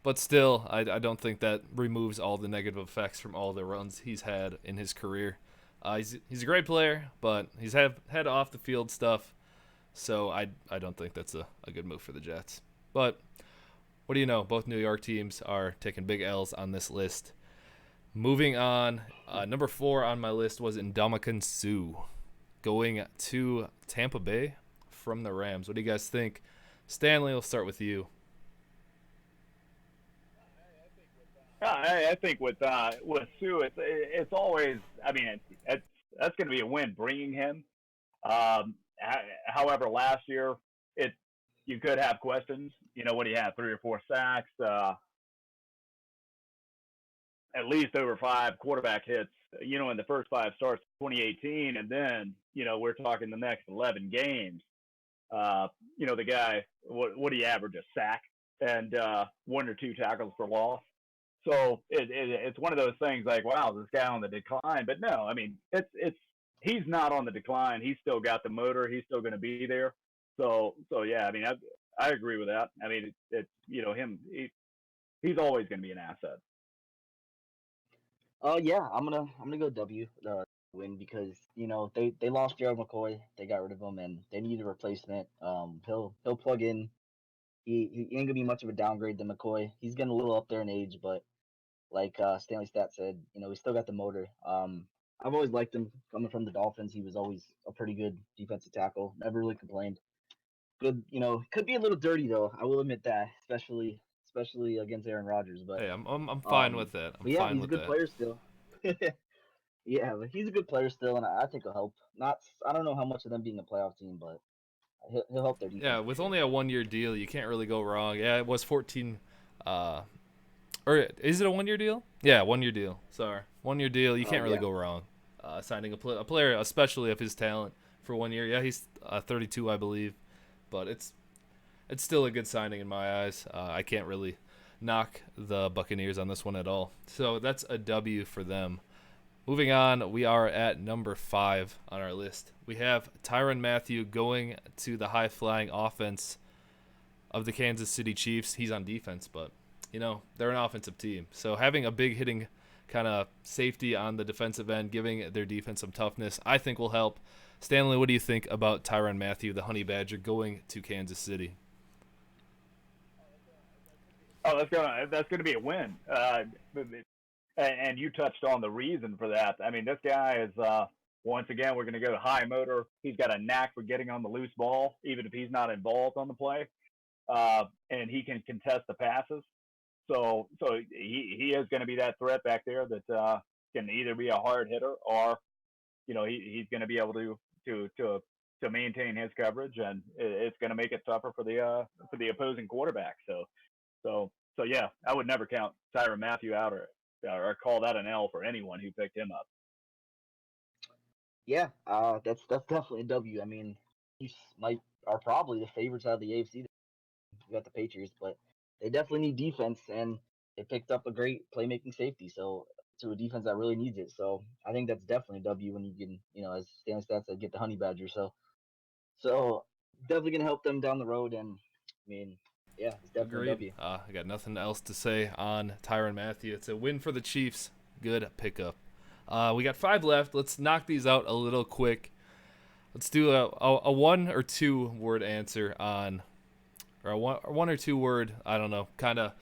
but still, I don't think that removes all the negative effects from all the runs he's had in his career. He's a great player, but he's had off the field stuff, so I don't think that's a good move for the Jets. But what do you know? Both New York teams are taking big L's on this list. Moving on, number 4 on my list was Ndamukong Suh, going to Tampa Bay from the Rams. What do you guys think? Stanley, we'll start with you. I think with Sue, it's always. I mean, that's going to be a win bringing him. However, last year it you could have questions. You know, what he had 3 or 4 sacks, at least over 5 quarterback hits. You know, in the first 5 starts of 2018, and then we're talking the next 11 games. The guy, what do you average, a sack and 1 or 2 tackles for loss. So it's one of those things like, wow, this guy on the decline. But no, I mean, he's not on the decline. He's still got the motor. He's still going to be there. So yeah, I mean, I agree with that. I mean, he's always going to be an asset. Yeah, I'm gonna go W win because they lost Gerald McCoy, they got rid of him, and they need a replacement. He'll plug in. He ain't gonna be much of a downgrade than McCoy. He's getting a little up there in age, but like Stanley Stat said, he's still got the motor. I've always liked him coming from the Dolphins. He was always a pretty good defensive tackle. Never really complained. Good, could be a little dirty though. I will admit that, especially against Aaron Rodgers. But Hey, I'm fine with that. I'm but yeah, fine he's a with good that. player still. Yeah, but he's a good player still, and I think he'll help. I don't know how much of them being a playoff team, but he'll help their Yeah, defense for with sure. only a 1-year deal, you can't really go wrong. Yeah, it was 14. Or is it a 1-year deal? Yeah, 1-year deal. Sorry, 1-year deal. You Oh can't really yeah. go wrong. Signing a player, especially of his talent, for 1 year. Yeah, he's 32, I believe, but it's still a good signing in my eyes. I can't really knock the Buccaneers on this one at all. So that's a W for them. Moving on, we are at number 5 on our list. We have Tyrann Mathieu going to the high-flying offense of the Kansas City Chiefs. He's on defense, but they're an offensive team. So having a big hitting kind of safety on the defensive end, giving their defense some toughness, I think will help. Stanley, what do you think about Tyrann Mathieu, the Honey Badger, going to Kansas City? Oh, that's gonna be a win. And you touched on the reason for that. I mean, this guy is once again we're going to go high motor. He's got a knack for getting on the loose ball, even if he's not involved on the play, and he can contest the passes. So he is going to be that threat back there that can either be a hard hitter or he's going to be able to maintain his coverage, and it's going to make it tougher for the opposing quarterback. So yeah, I would never count Tyrann Mathieu out or call that an L for anyone who picked him up. Yeah, that's definitely a W. I mean, Chiefs might are probably the favorites out of the AFC. We got the Patriots, but they definitely need defense, and they picked up a great playmaking safety. So to a defense that really needs it. So I think that's definitely a W when you can, as Stanley Stats said, get the honey badger. So definitely gonna help them down the road. And I mean, yeah, it's definitely a Agreed. W. I got nothing else to say on Tyrann Mathieu. It's a win for the Chiefs. Good pickup. We got 5 left. Let's knock these out a little quick. Let's do a 1 or 2 word answer on, or a 1 or 2 word, I don't know, kind of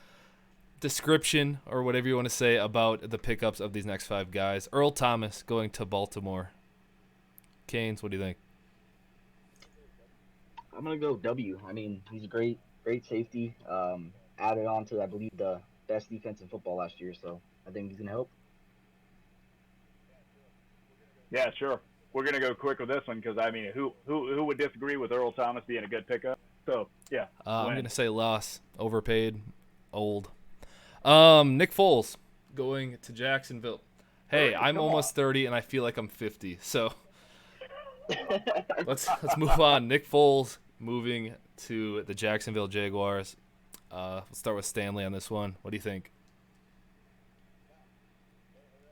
description or whatever you want to say about the pickups of these next 5 guys. Earl Thomas going to Baltimore. Canes, what do you think? I'm gonna go W. I mean, he's a great safety. Added on to, I believe, the best defense in football last year. So I think he's gonna help. Yeah, sure. We're gonna go quick with this one because I mean, who would disagree with Earl Thomas being a good pickup? So yeah, I'm win. going to say loss. Overpaid. Old. Nick Foles going to Jacksonville. Hey, I'm Come almost 30 and I feel like I'm 50. So let's move on. Nick Foles moving to the Jacksonville Jaguars. Let's start with Stanley on this one. What do you think?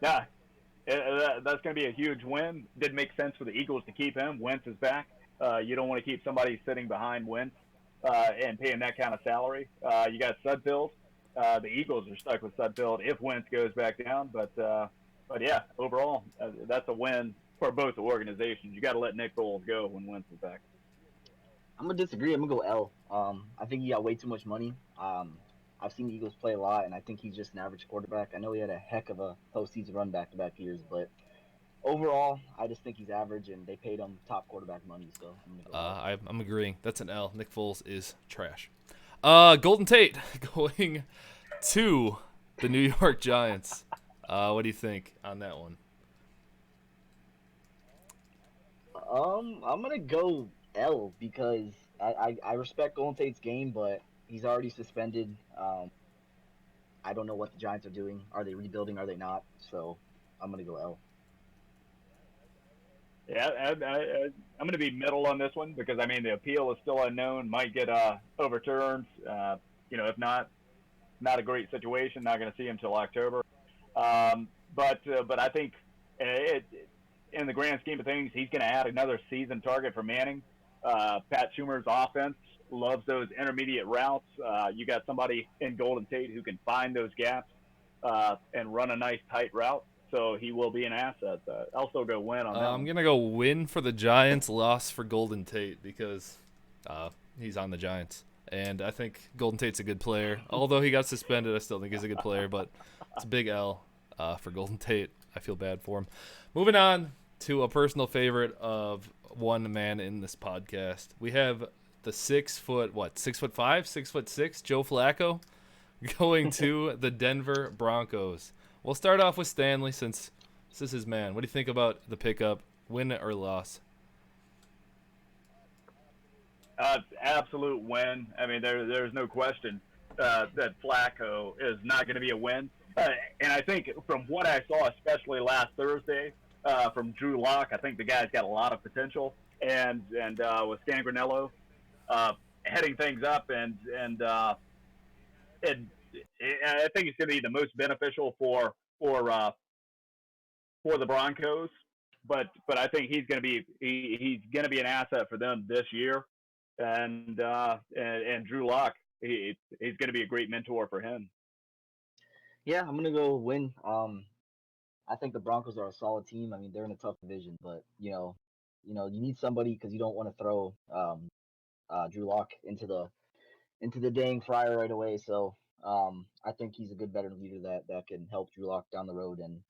Yeah, that's going to be a huge win. Did make sense for the Eagles to keep him. Wentz is back. You don't want to keep somebody sitting behind Wentz and paying that kind of salary. You got Sudfeld. The Eagles are stuck with Sudfeld if Wentz goes back down. But yeah, overall, that's a win for both the organizations. You got to let Nick Foles go when Wentz is back. I'm gonna disagree. I'm gonna go L. I think he got way too much money. I've seen the Eagles play a lot, and I think he's just an average quarterback. I know he had a heck of a postseason run back-to-back years, but overall, I just think he's average, and they paid him top quarterback money. So I'm gonna go L. I'm agreeing. That's an L. Nick Foles is trash. Golden Tate going to the New York Giants. What do you think on that one? I'm gonna go L because I respect Golden Tate's game, but he's already suspended. I don't know what the Giants are doing. Are they rebuilding? Are they not? So I'm gonna go L. Yeah, I'm going to be middle on this one because I mean the appeal is still unknown. Might get overturned. If not a great situation. Not going to see him till October. Um, but I think in the grand scheme of things, he's going to add another season target for Manning. Pat Schumer's offense loves those intermediate routes. You got somebody in Golden Tate who can find those gaps and run a nice tight route. So he will be an asset. I'll still go win on that I'm one. going to go win for the Giants, loss for Golden Tate because he's on the Giants. And I think Golden Tate's a good player. Although he got suspended, I still think he's a good player. But it's a big L for Golden Tate. I feel bad for him. Moving on to a personal favorite of one man in this podcast. We have the 6'5", 6'6", Joe Flacco going to the Denver Broncos. We'll start off with Stanley since this is his man. What do you think about the pickup, win or loss? Absolute win. I mean, there's no question that Flacco is not going to be a win. And I think from what I saw, especially last Thursday, from Drew Lock, I think the guy's got a lot of potential. And with Stan Granello heading things up, I think it's going to be the most beneficial for the Broncos. But I think he's going to be an asset for them this year. And Drew Lock, he's going to be a great mentor for him. Yeah, I'm gonna go win. I think the Broncos are a solid team. I mean, they're in a tough division, but you need somebody because you don't want to throw Drew Lock into the dang fryer right away. So I think he's a good veteran leader that can help Drew Lock down the road, and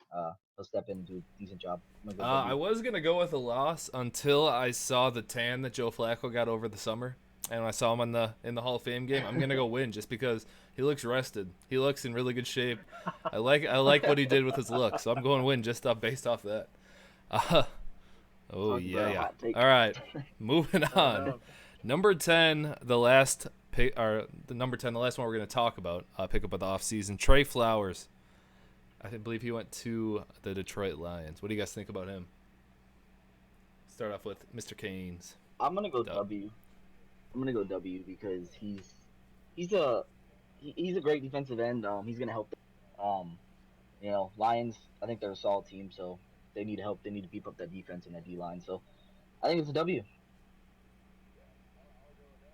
he'll step in and do a decent job. I'm gonna go I W. was going to go with a loss until I saw the tan that Joe Flacco got over the summer. And when I saw him in the Hall of Fame game, I'm going to go win just because he looks rested. He looks in really good shape. I like what he did with his look, so I'm going to win just based off that. Talk about a Yeah. hot take. All right, moving on. no. Number 10, the last pick, or the number 10, the last one we're going to talk about. Pick up at the offseason. Trey Flowers. I believe he went to the Detroit Lions. What do you guys think about him? Start off with Mr. I'm gonna go W. I'm gonna go W because he's a he's a great defensive end. He's gonna help them. Lions. I think they're a solid team, so they need help. They need to beef up that defense and that D line. So I think it's a W.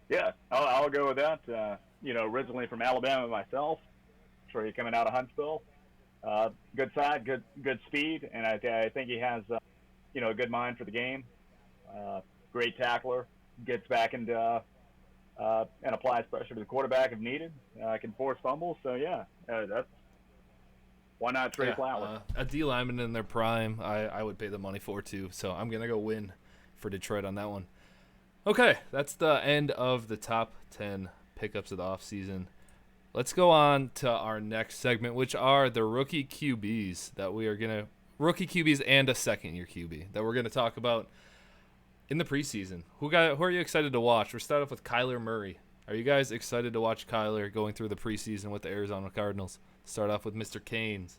Yeah, I'll go with that. Originally from Alabama myself, sure coming out of Huntsville. Good side, good speed, and I think he has a good mind for the game. Uh, Great tackler, gets back into and applies pressure to the quarterback if needed. Can force fumbles, so yeah, that's why not Trey Yeah, Flowers. a D lineman in their prime, I would pay the money for too. So I'm gonna go win for Detroit on that one. Okay, that's the end of the top 10 pickups of the offseason. Let's go on to our next segment, which are the rookie QBs that we are gonna rookie QBs and a second year QB that we're gonna talk about in the preseason. Who are you excited to watch? We're starting off with Kyler Murray. Are you guys excited to watch Kyler going through the preseason with the Arizona Cardinals? Start off with Mr. Canes.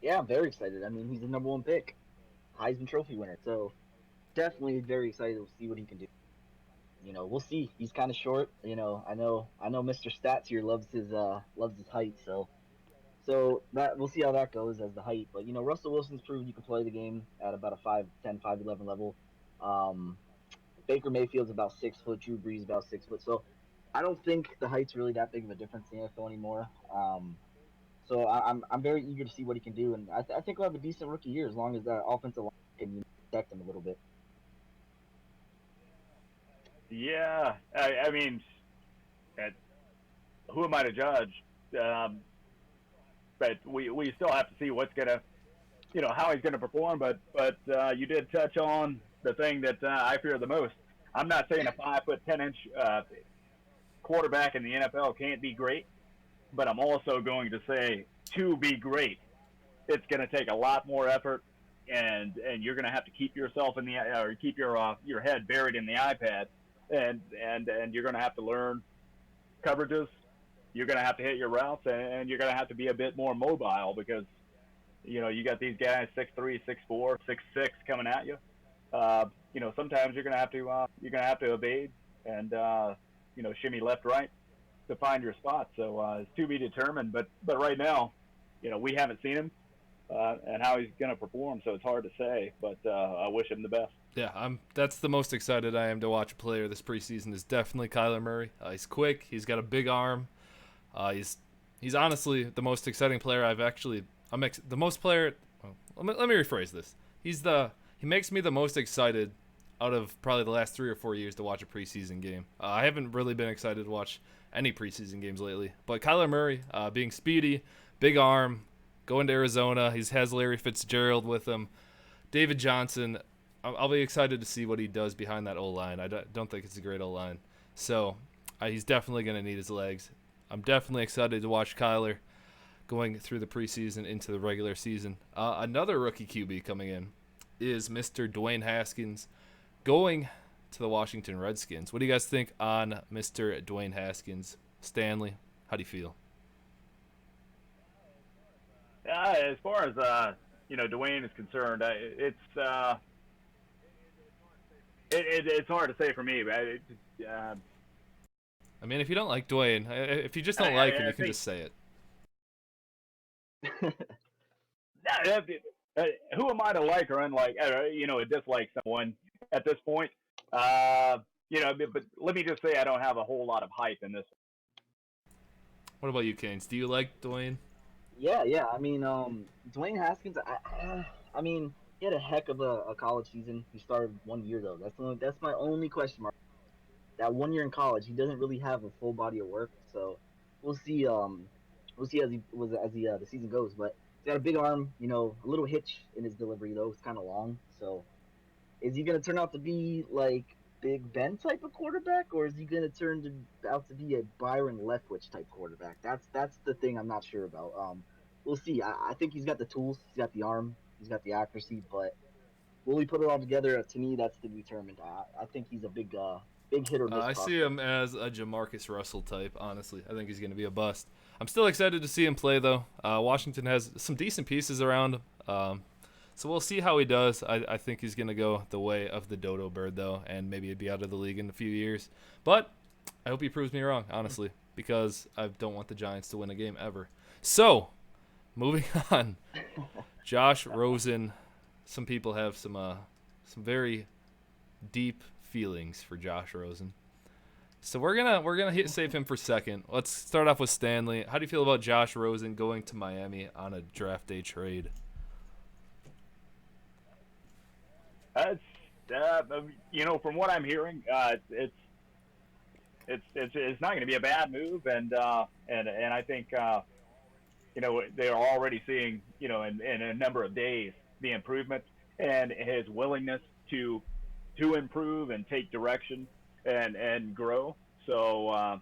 Yeah, I'm very excited. I mean, he's the number one pick, Heisman Trophy winner. So definitely very excited to see what he can do. We'll see. He's kind of short. I know Mr. Stats here loves his height. So that we'll see how that goes as the height. But Russell Wilson's proven you can play the game at about a 5'10", 5'11" level. Um, Baker Mayfield's about 6 foot. Drew Brees about 6 foot. So I don't think the height's really that big of a difference in the NFL anymore. So I'm very eager to see what he can do, and I think we'll have a decent rookie year as long as that offensive line can protect him a little bit. Yeah, I mean, uh, who am I to judge? Um, but we still have to see what's gonna, how he's gonna perform. But you did touch on the thing that I fear the most. I'm not saying a 5'10" quarterback in the NFL can't be great, but I'm also going to say to be great, it's going to take a lot more effort, and you're going to have to keep yourself in the or keep your head buried in the iPad, and you're going to have to learn coverages. You're going to have to hit your routes, and you're going to have to be a bit more mobile because you got these guys 6'3", 6'4", 6'6" coming at you. Sometimes you're gonna have to evade and shimmy left right to find your spot. So it's to be determined. But right now, we haven't seen him and how he's gonna perform. So it's hard to say. But I wish him the best. Yeah, that's the most excited I am to watch a player this preseason is definitely Kyler Murray. He's quick. He's got a big arm. He's honestly the most exciting player the most player. Well, let me rephrase this. He makes me the most excited out of probably the last 3 or 4 years to watch a preseason game. I haven't really been excited to watch any preseason games lately. But Kyler Murray, being speedy, big arm, going to Arizona, he has Larry Fitzgerald with him. David Johnson, I'll be excited to see what he does behind that O-line. I don't think it's a great O-line. So he's definitely going to need his legs. I'm definitely excited to watch Kyler going through the preseason into the regular season. Another rookie QB coming in is Mr. Dwayne Haskins going to the Washington Redskins. What do you guys think on Mr. Dwayne Haskins? Stanley, how do you feel? As far as Dwayne is concerned, it's hard to say for me. But I mean, if you don't like Dwayne, if you just don't like him, you can just say it. Who am I to like or unlike? Dislike someone at this point. But let me just say I don't have a whole lot of hype in this. What about you, Canes? Do you like Dwayne? Yeah. I mean, Dwayne Haskins. I mean, he had a heck of a college season. He started 1 year though. That's my only question mark. That 1 year in college, he doesn't really have a full body of work. So we'll see. We'll see as the season goes. But he's got a big arm. A little hitch in his delivery though. It's kind of long. So is he gonna turn out to be like Big Ben type of quarterback, or is he gonna out to be a Byron Leftwich type quarterback? That's the thing I'm not sure about. We'll see. I think he's got the tools. He's got the arm. He's got the accuracy. But will he put it all together? To me, that's to be determined. I think he's a big hit or miss. I see him as a Jamarcus Russell type, honestly. I think he's going to be a bust. I'm still excited to see him play, though. Washington has some decent pieces around him. So we'll see how he does. I think he's going to go the way of the dodo bird, though, and maybe he'd be out of the league in a few years. But I hope he proves me wrong, honestly, because I don't want the Giants to win a game ever. So, moving on, Josh Rosen. Some people have some very deep feelings for Josh Rosen. So we're gonna save him for second. Let's start off with Stanley. How do you feel about Josh Rosen going to Miami on a draft day trade? It's, from what I'm hearing, it's not going to be a bad move, and I think they are already seeing in a number of days the improvement and his willingness to improve and take direction and grow. So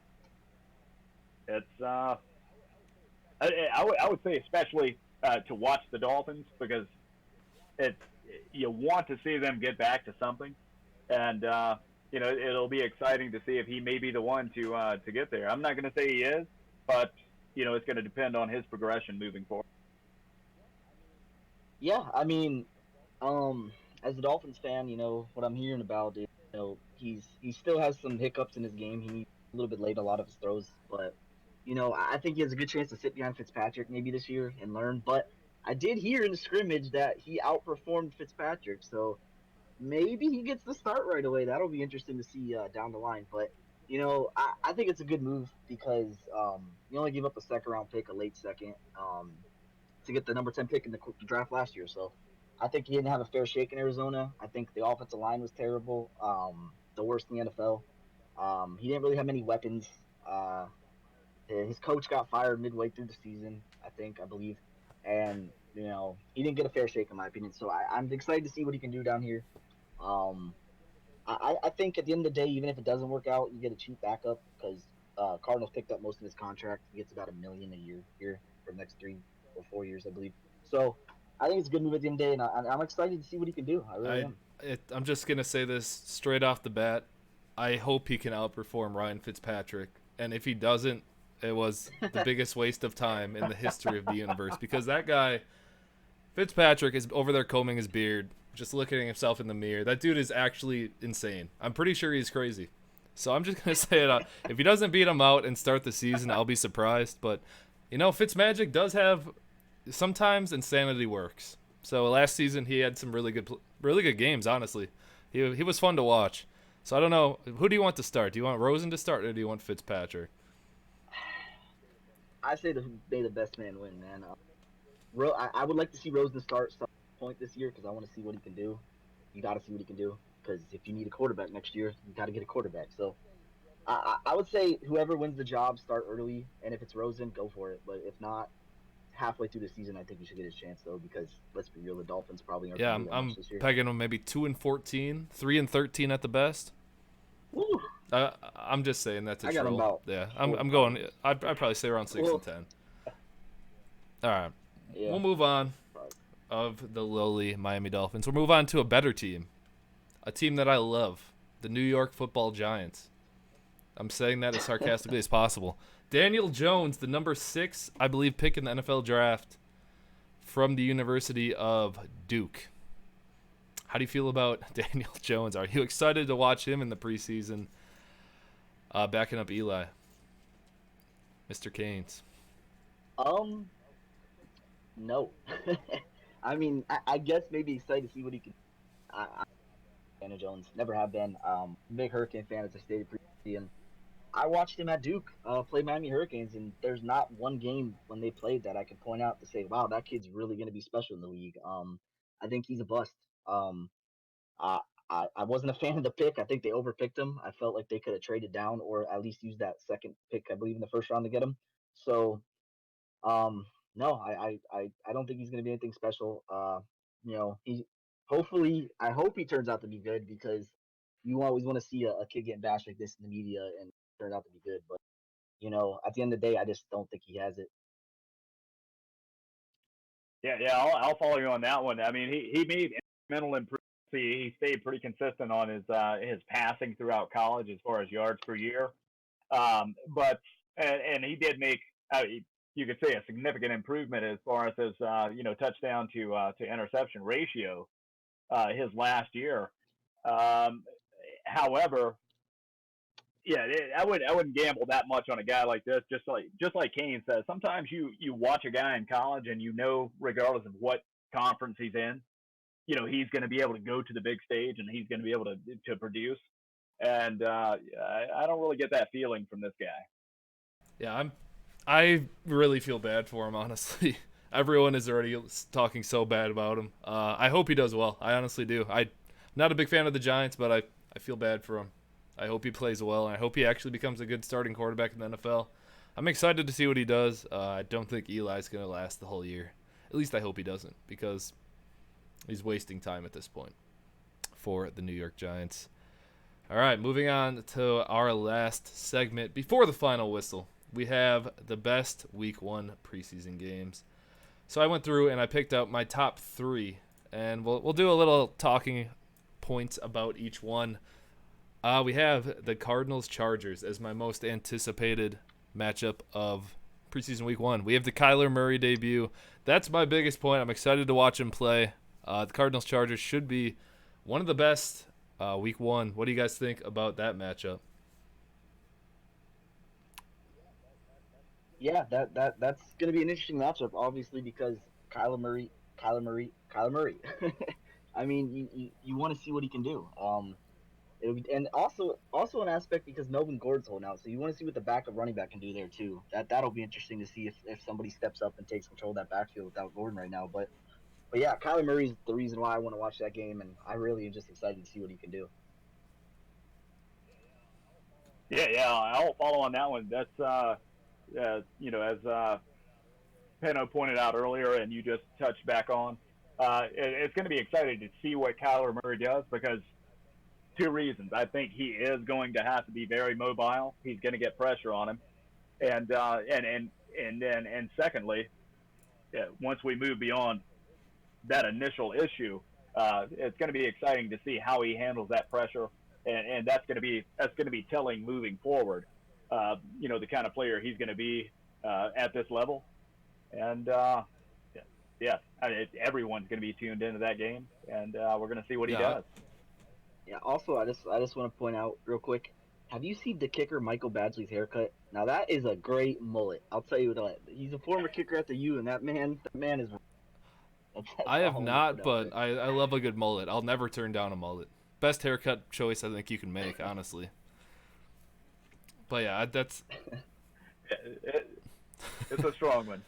it's I would say especially to watch the Dolphins because it you want to see them get back to something, and it'll be exciting to see if he may be the one to get there. I'm not going to say he is, but it's going to depend on his progression moving forward. Yeah, I mean, as a Dolphins fan, what I'm hearing about is, he still has some hiccups in his game. He needs a little bit late a lot of his throws, but I think he has a good chance to sit behind Fitzpatrick maybe this year and learn. But I did hear in the scrimmage that he outperformed Fitzpatrick, so maybe he gets the start right away. That'll be interesting to see down the line. But I think it's a good move because you only give up a second round pick, a late second, to get the number 10 pick in the draft last year. So I think he didn't have a fair shake in Arizona. I think the offensive line was terrible, the worst in the NFL. He didn't really have many weapons. Uh, his coach got fired midway through the season, I believe, and he didn't get a fair shake in my opinion. So I'm excited to see what he can do down here. Um, I think at the end of the day, even if it doesn't work out, you get a cheap backup because Cardinals picked up most of his contract. He gets about $1 million a year here for the next 3 or 4 years, I believe. So I think it's a good move at the end of the day, and I'm excited to see what he can do. I really I am. I'm just gonna say this straight off the bat. I hope he can outperform Ryan Fitzpatrick, and if he doesn't, it was the biggest waste of time in the history of the universe because that guy Fitzpatrick is over there combing his beard, just looking at himself in the mirror. That dude is actually insane. I'm pretty sure he's crazy. So I'm just gonna say it. If he doesn't beat him out and start the season, I'll be surprised. But Fitzmagic does have sometimes insanity works. So last season he had some really good games. Honestly, he was fun to watch. So I don't know, who do you want to start? Do you want Rosen to start or do you want Fitzpatrick? I say may the best man win, man. I would like to see Rosen start some point this year because I want to see what he can do. You got to see what he can do because if you need a quarterback next year, you got to get a quarterback. So I would say whoever wins the job start early, and if it's Rosen, go for it. But if not, halfway through the season, I think he should get his chance though, because let's be real, the Dolphins probably aren't Yeah, going to I'm, do that much I'm this year. pegging him maybe 2-14, 3-13 at the best. Woo, I'm just saying that's a I got him troll. about Yeah, I'm, four. I'm going. I'd probably say around six and Well, ten. All right, yeah, we'll move on probably. of the lowly Miami Dolphins. We'll move on to a better team, a team that I love, the New York Football Giants. I'm saying that as sarcastically as possible. Daniel Jones, the number 6, I believe, pick in the NFL draft from the University of Duke. How do you feel about Daniel Jones? Are you excited to watch him in the preseason, backing up Eli, Mr. Canes? um, no. I mean, I guess maybe excited to see what he can. I'm a fan of Jones. Never have been. Big Hurricane fan, as I stated previously, and I watched him at Duke play Miami Hurricanes, and there's not one game when they played that I could point out to say, "Wow, that kid's really going to be special in the league." I think he's a bust. Um, I, I wasn't a fan of the pick. I think they overpicked him. I felt like they could have traded down or at least used that second pick, I believe, in the first round to get him. So, um, no, I don't think he's going to be anything special. He hopefully, I hope he turns out to be good because you always want to see a kid getting bashed like this in the media and turn out to be good. But at the end of the day, I just don't think he has it. Yeah, I'll follow you on that one. I mean, he made incremental improvements. He stayed pretty consistent on his passing throughout college as far as yards per year. But and he did make you could say a significant improvement as far as his touchdown to interception ratio his last year. Um, However, Yeah, I wouldn't gamble that much on a guy like this. Just like Kane says, sometimes you watch a guy in college and regardless of what conference he's in, he's going to be able to go to the big stage and he's going to be able to produce. And I don't really get that feeling from this guy. Yeah, I really feel bad for him, honestly. Everyone is already talking so bad about him. I hope he does well. I honestly do. I'm not a big fan of the Giants, but I feel bad for him. I hope he plays well, and I hope he actually becomes a good starting quarterback in the NFL. I'm excited to see what he does. I don't think Eli's going to last the whole year. At least I hope he doesn't, because he's wasting time at this point for the New York Giants. All right, moving on to our last segment before the final whistle. We have the best Week 1 preseason games. So I went through and I picked out my top 3, and we'll do a little talking points about each one. We have the Cardinals-Chargers as my most anticipated matchup of preseason Week 1. We have the Kyler Murray debut. That's my biggest point. I'm excited to watch him play. The Cardinals-Chargers should be one of the best Week 1. What do you guys think about that matchup? Yeah, that's gonna be an interesting matchup, obviously, because Kyler Murray, Kyler Murray, Kyler Murray. I mean, you want to see what he can do. And also an aspect because Melvin Gordon's holding out, so you want to see what the backup running back can do there too. That'll be interesting to see if somebody steps up and takes control of that backfield without Gordon right now. But yeah, Kyler Murray's the reason why I want to watch that game, and I really am just excited to see what he can do. Yeah, I'll follow on that one. That's as Peno pointed out earlier, and you just touched back on. It's going to be exciting to see what Kyler Murray does because two reasons. I think he is going to have to be very mobile. He's going to get pressure on him, and secondly, yeah, once we move beyond that initial issue, it's going to be exciting to see how he handles that pressure, and that's going to be telling moving forward. The kind of player he's going to be at this level, and yeah, everyone's going to be tuned into that game, and we're going to see what he Yeah, does. Yeah. Also, I just want to point out real quick. Have you seen the kicker Michael Badgley's haircut? Now that is a great mullet. I'll tell you that. He's a former kicker at the U, and that man is. That's I all have I want to not, put out but there. I love a good mullet. I'll never turn down a mullet. Best haircut choice I think you can make, honestly. But yeah, that's It's a strong one.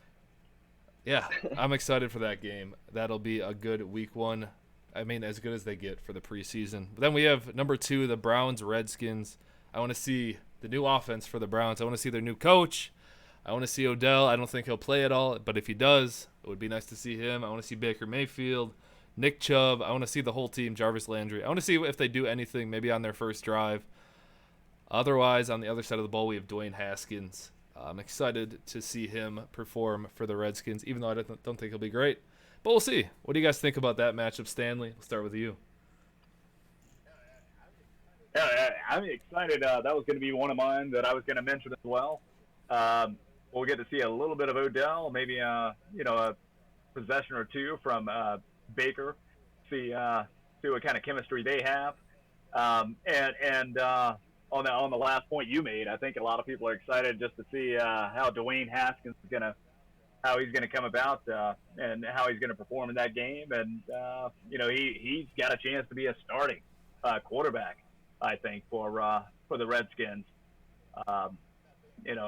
yeah. I'm excited for that game. That'll be a good Week 1. I mean, as good as they get for the preseason. But then we have number 2, the Browns Redskins. I want to see the new offense for the Browns. I want to see their new coach. I want to see Odell. I don't think he'll play at all, but if he does, it would be nice to see him. I want to see Baker Mayfield, Nick Chubb. I want to see the whole team, Jarvis Landry. I want to see if they do anything, maybe on their first drive. Otherwise, on the other side of the ball, we have Dwayne Haskins. I'm excited to see him perform for the Redskins, even though I don't think he'll be great. But we'll see. What do you guys think about that matchup, Stanley? We'll start with you. Yeah, I'm excited. That was going to be one of mine that I was going to mention as well. Um, we'll get to see a little bit of Odell, maybe a possession or two from Baker. See what kind of chemistry they have. And on the last point you made, I think a lot of people are excited just to see how Dwayne Haskins is gonna how he's gonna come about and how he's gonna perform in that game. And he's got a chance to be a starting quarterback, I think, for the Redskins. Um, and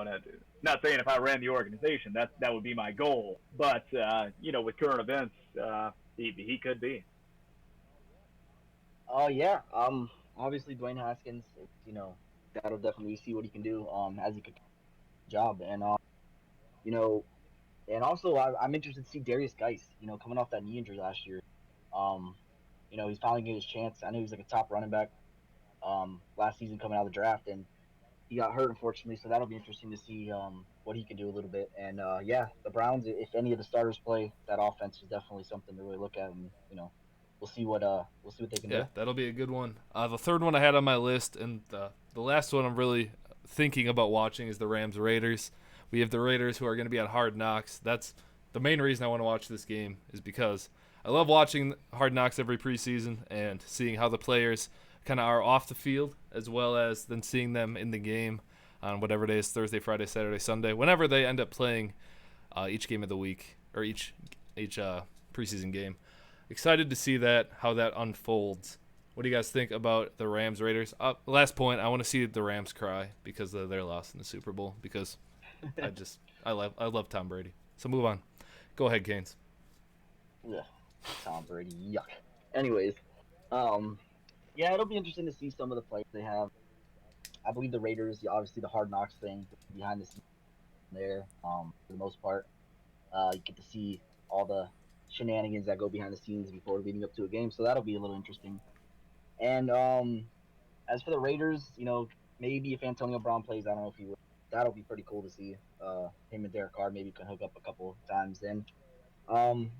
not saying if I ran the organization that would be my goal, but with current events, he could be. Oh yeah. Obviously Dwayne Haskins. That'll definitely see what he can do. As he could job you know, and also I'm interested to see Darius Geis. Coming off that knee injury last year. Um, he's finally getting his chance. I know he was like a top running back. Last season coming out of the draft, and he got hurt unfortunately. So that'll be interesting to see what he can do a little bit. And yeah, the Browns, if any of the starters play, that offense is definitely something to really look at. And we'll see what they can Yeah, do. that'll be a good one. The third one I had on my list, and the last one I'm really thinking about watching is the Rams Raiders. We have the Raiders who are going to be on Hard Knocks. That's the main reason I want to watch this game is because I love watching Hard Knocks every preseason and seeing how the players kind of are off the field, as well as then seeing them in the game on whatever day is Thursday, Friday, Saturday, Sunday, whenever they end up playing each game of the week or each preseason game. Excited to see how that unfolds. What do you guys think about the Rams Raiders? Last point, I want to see the Rams cry because of their loss in the Super Bowl because I love Tom Brady. So move on. Go ahead, Canes. Yeah, Tom Brady, yuck. Anyways, yeah, it'll be interesting to see some of the players they have. I believe the Raiders, obviously the Hard Knocks thing behind the scenes there, for the most part. You get to see all the shenanigans that go behind the scenes before leading up to a game, so that'll be a little interesting. And as for the Raiders, maybe if Antonio Brown plays, I don't know if he will. That'll be pretty cool to see. Him and Derek Carr maybe can hook up a couple times then. Um,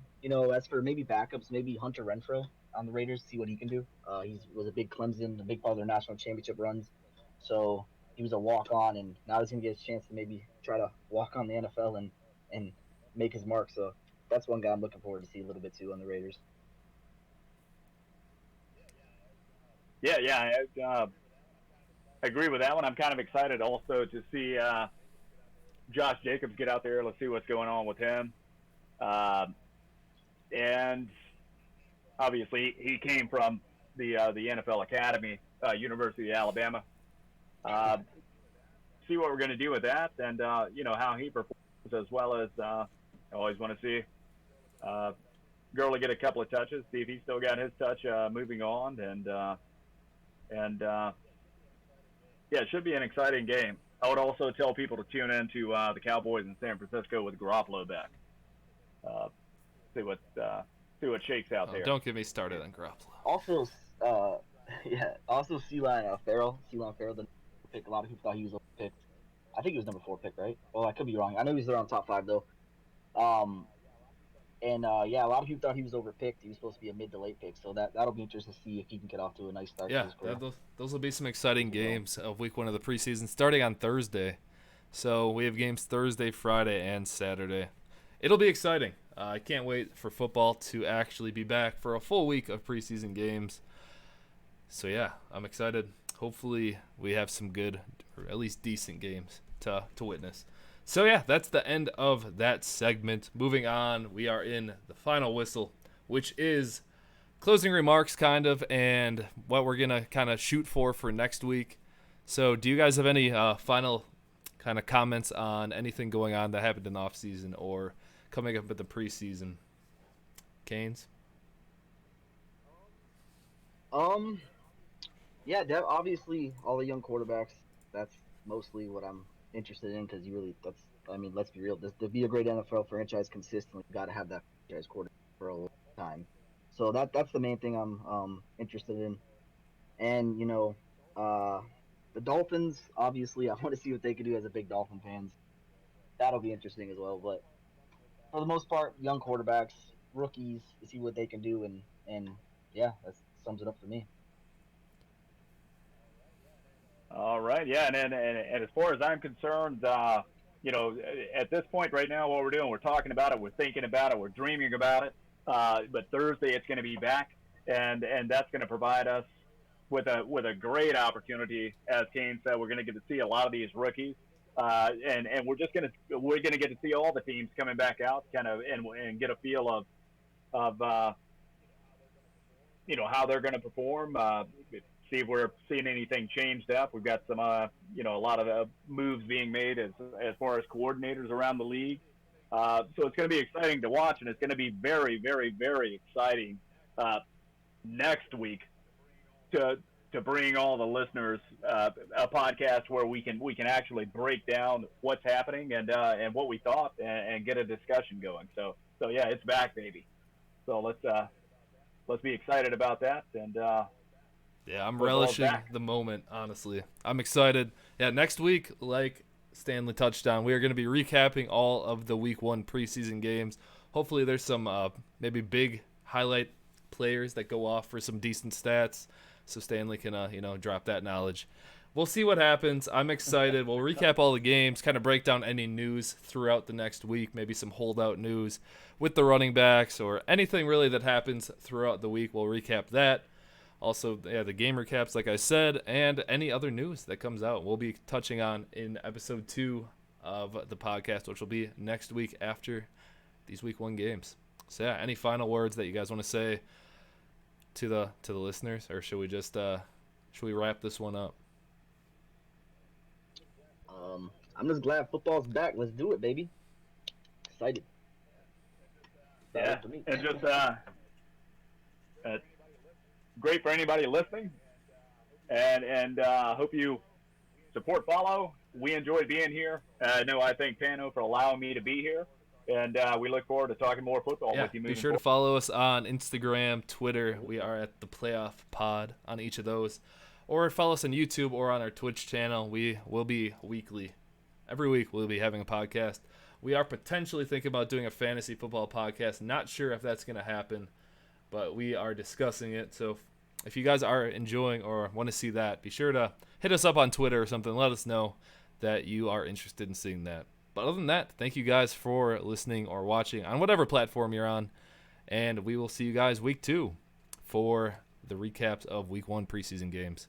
as for maybe backups, maybe Hunter Renfro on the Raiders, see what he can do. He was a big Clemson, a big part of their national championship runs. So he was a walk on, and now he's gonna get a chance to maybe try to walk on the NFL and make his mark. So that's one guy I'm looking forward to see a little bit too on the Raiders. Yeah. I agree with that one. I'm kind of excited also to see Josh Jacobs get out there. Let's see what's going on with him. And obviously, he came from the NFL Academy, University of Alabama. See what we're going to do with that, and how he performs, as well as I always want to see Gurley get a couple of touches, see if he's still got his touch moving on, and yeah, it should be an exciting game. I would also tell people to tune in to the Cowboys in San Francisco with Garoppolo back. See what shakes out there. Don't get me started on Garoppolo. Also, also Celine Farrell, the pick. A lot of people thought he was overpicked. I think he was number 4 pick, right? Well, I could be wrong. I know he was around top 5 though. A lot of people thought he was overpicked. He was supposed to be a mid to late pick, so that'll be interesting to see if he can get off to a nice start. Yeah, those will be some exciting games of week 1 of the preseason, starting on Thursday. So we have games Thursday, Friday, and Saturday. It'll be exciting. I can't wait for football to actually be back for a full week of preseason games. So yeah, I'm excited. Hopefully we have some good, or at least decent games to witness. So yeah, that's the end of that segment. Moving on, we are in the final whistle, which is closing remarks kind of, and what we're going to kind of shoot for next week. So do you guys have any final kind of comments on anything going on that happened in the offseason or coming up at the preseason? Canes? Yeah, obviously all the young quarterbacks, that's mostly what I'm interested in because let's be real. To be a great NFL franchise consistently, you got to have that franchise quarterback for a long time. So that's the main thing I'm interested in. And, the Dolphins, obviously, I want to see what they can do as a big Dolphin fans. That'll be interesting as well. But for the most part, young quarterbacks, rookies, to see what they can do. And yeah, that sums it up for me. All right, yeah, and as far as I'm concerned, at this point right now, what we're doing, we're talking about it, we're thinking about it, we're dreaming about it. But Thursday, it's going to be back, and that's going to provide us with a great opportunity. As Kane said, we're going to get to see a lot of these rookies, and we're going to get to see all the teams coming back out, kind of, and get a feel of how they're going to perform. See if we're seeing anything changed up. We've got some, a lot of moves being made as far as coordinators around the league. So it's going to be exciting to watch, and it's going to be very, very, very exciting next week to bring all the listeners a podcast where we can actually break down what's happening and what we thought and get a discussion going. So yeah, it's back, baby. So let's be excited about that and. Yeah, I'm relishing the moment, honestly. I'm excited. Yeah, next week, like Stanley touched on, we are going to be recapping all of the Week 1 preseason games. Hopefully there's some maybe big highlight players that go off for some decent stats so Stanley can, drop that knowledge. We'll see what happens. I'm excited. We'll recap all the games, kind of break down any news throughout the next week, maybe some holdout news with the running backs or anything really that happens throughout the week. We'll recap that. Also, the game recaps, like I said, and any other news that comes out, we'll be touching on in episode 2 of the podcast, which will be next week after these week 1 games. So yeah, any final words that you guys want to say to the listeners, or should we just should we wrap this one up? I'm just glad football's back. Let's do it, baby. Excited. Yeah, and just great for anybody listening, and hope you support follow. We enjoyed being here. No, I thank Pano for allowing me to be here, and we look forward to talking more football with you. Be sure to follow us on Instagram, Twitter. We are at the Playoff Pod on each of those, or follow us on YouTube or on our Twitch channel. We will be weekly. Every week we'll be having a podcast. We are potentially thinking about doing a fantasy football podcast. Not sure if that's going to happen, but we are discussing it. So if you guys are enjoying or want to see that, be sure to hit us up on Twitter or something. Let us know that you are interested in seeing that. But other than that, thank you guys for listening or watching on whatever platform you're on. And we will see you guys week 2 for the recaps of week 1 preseason games.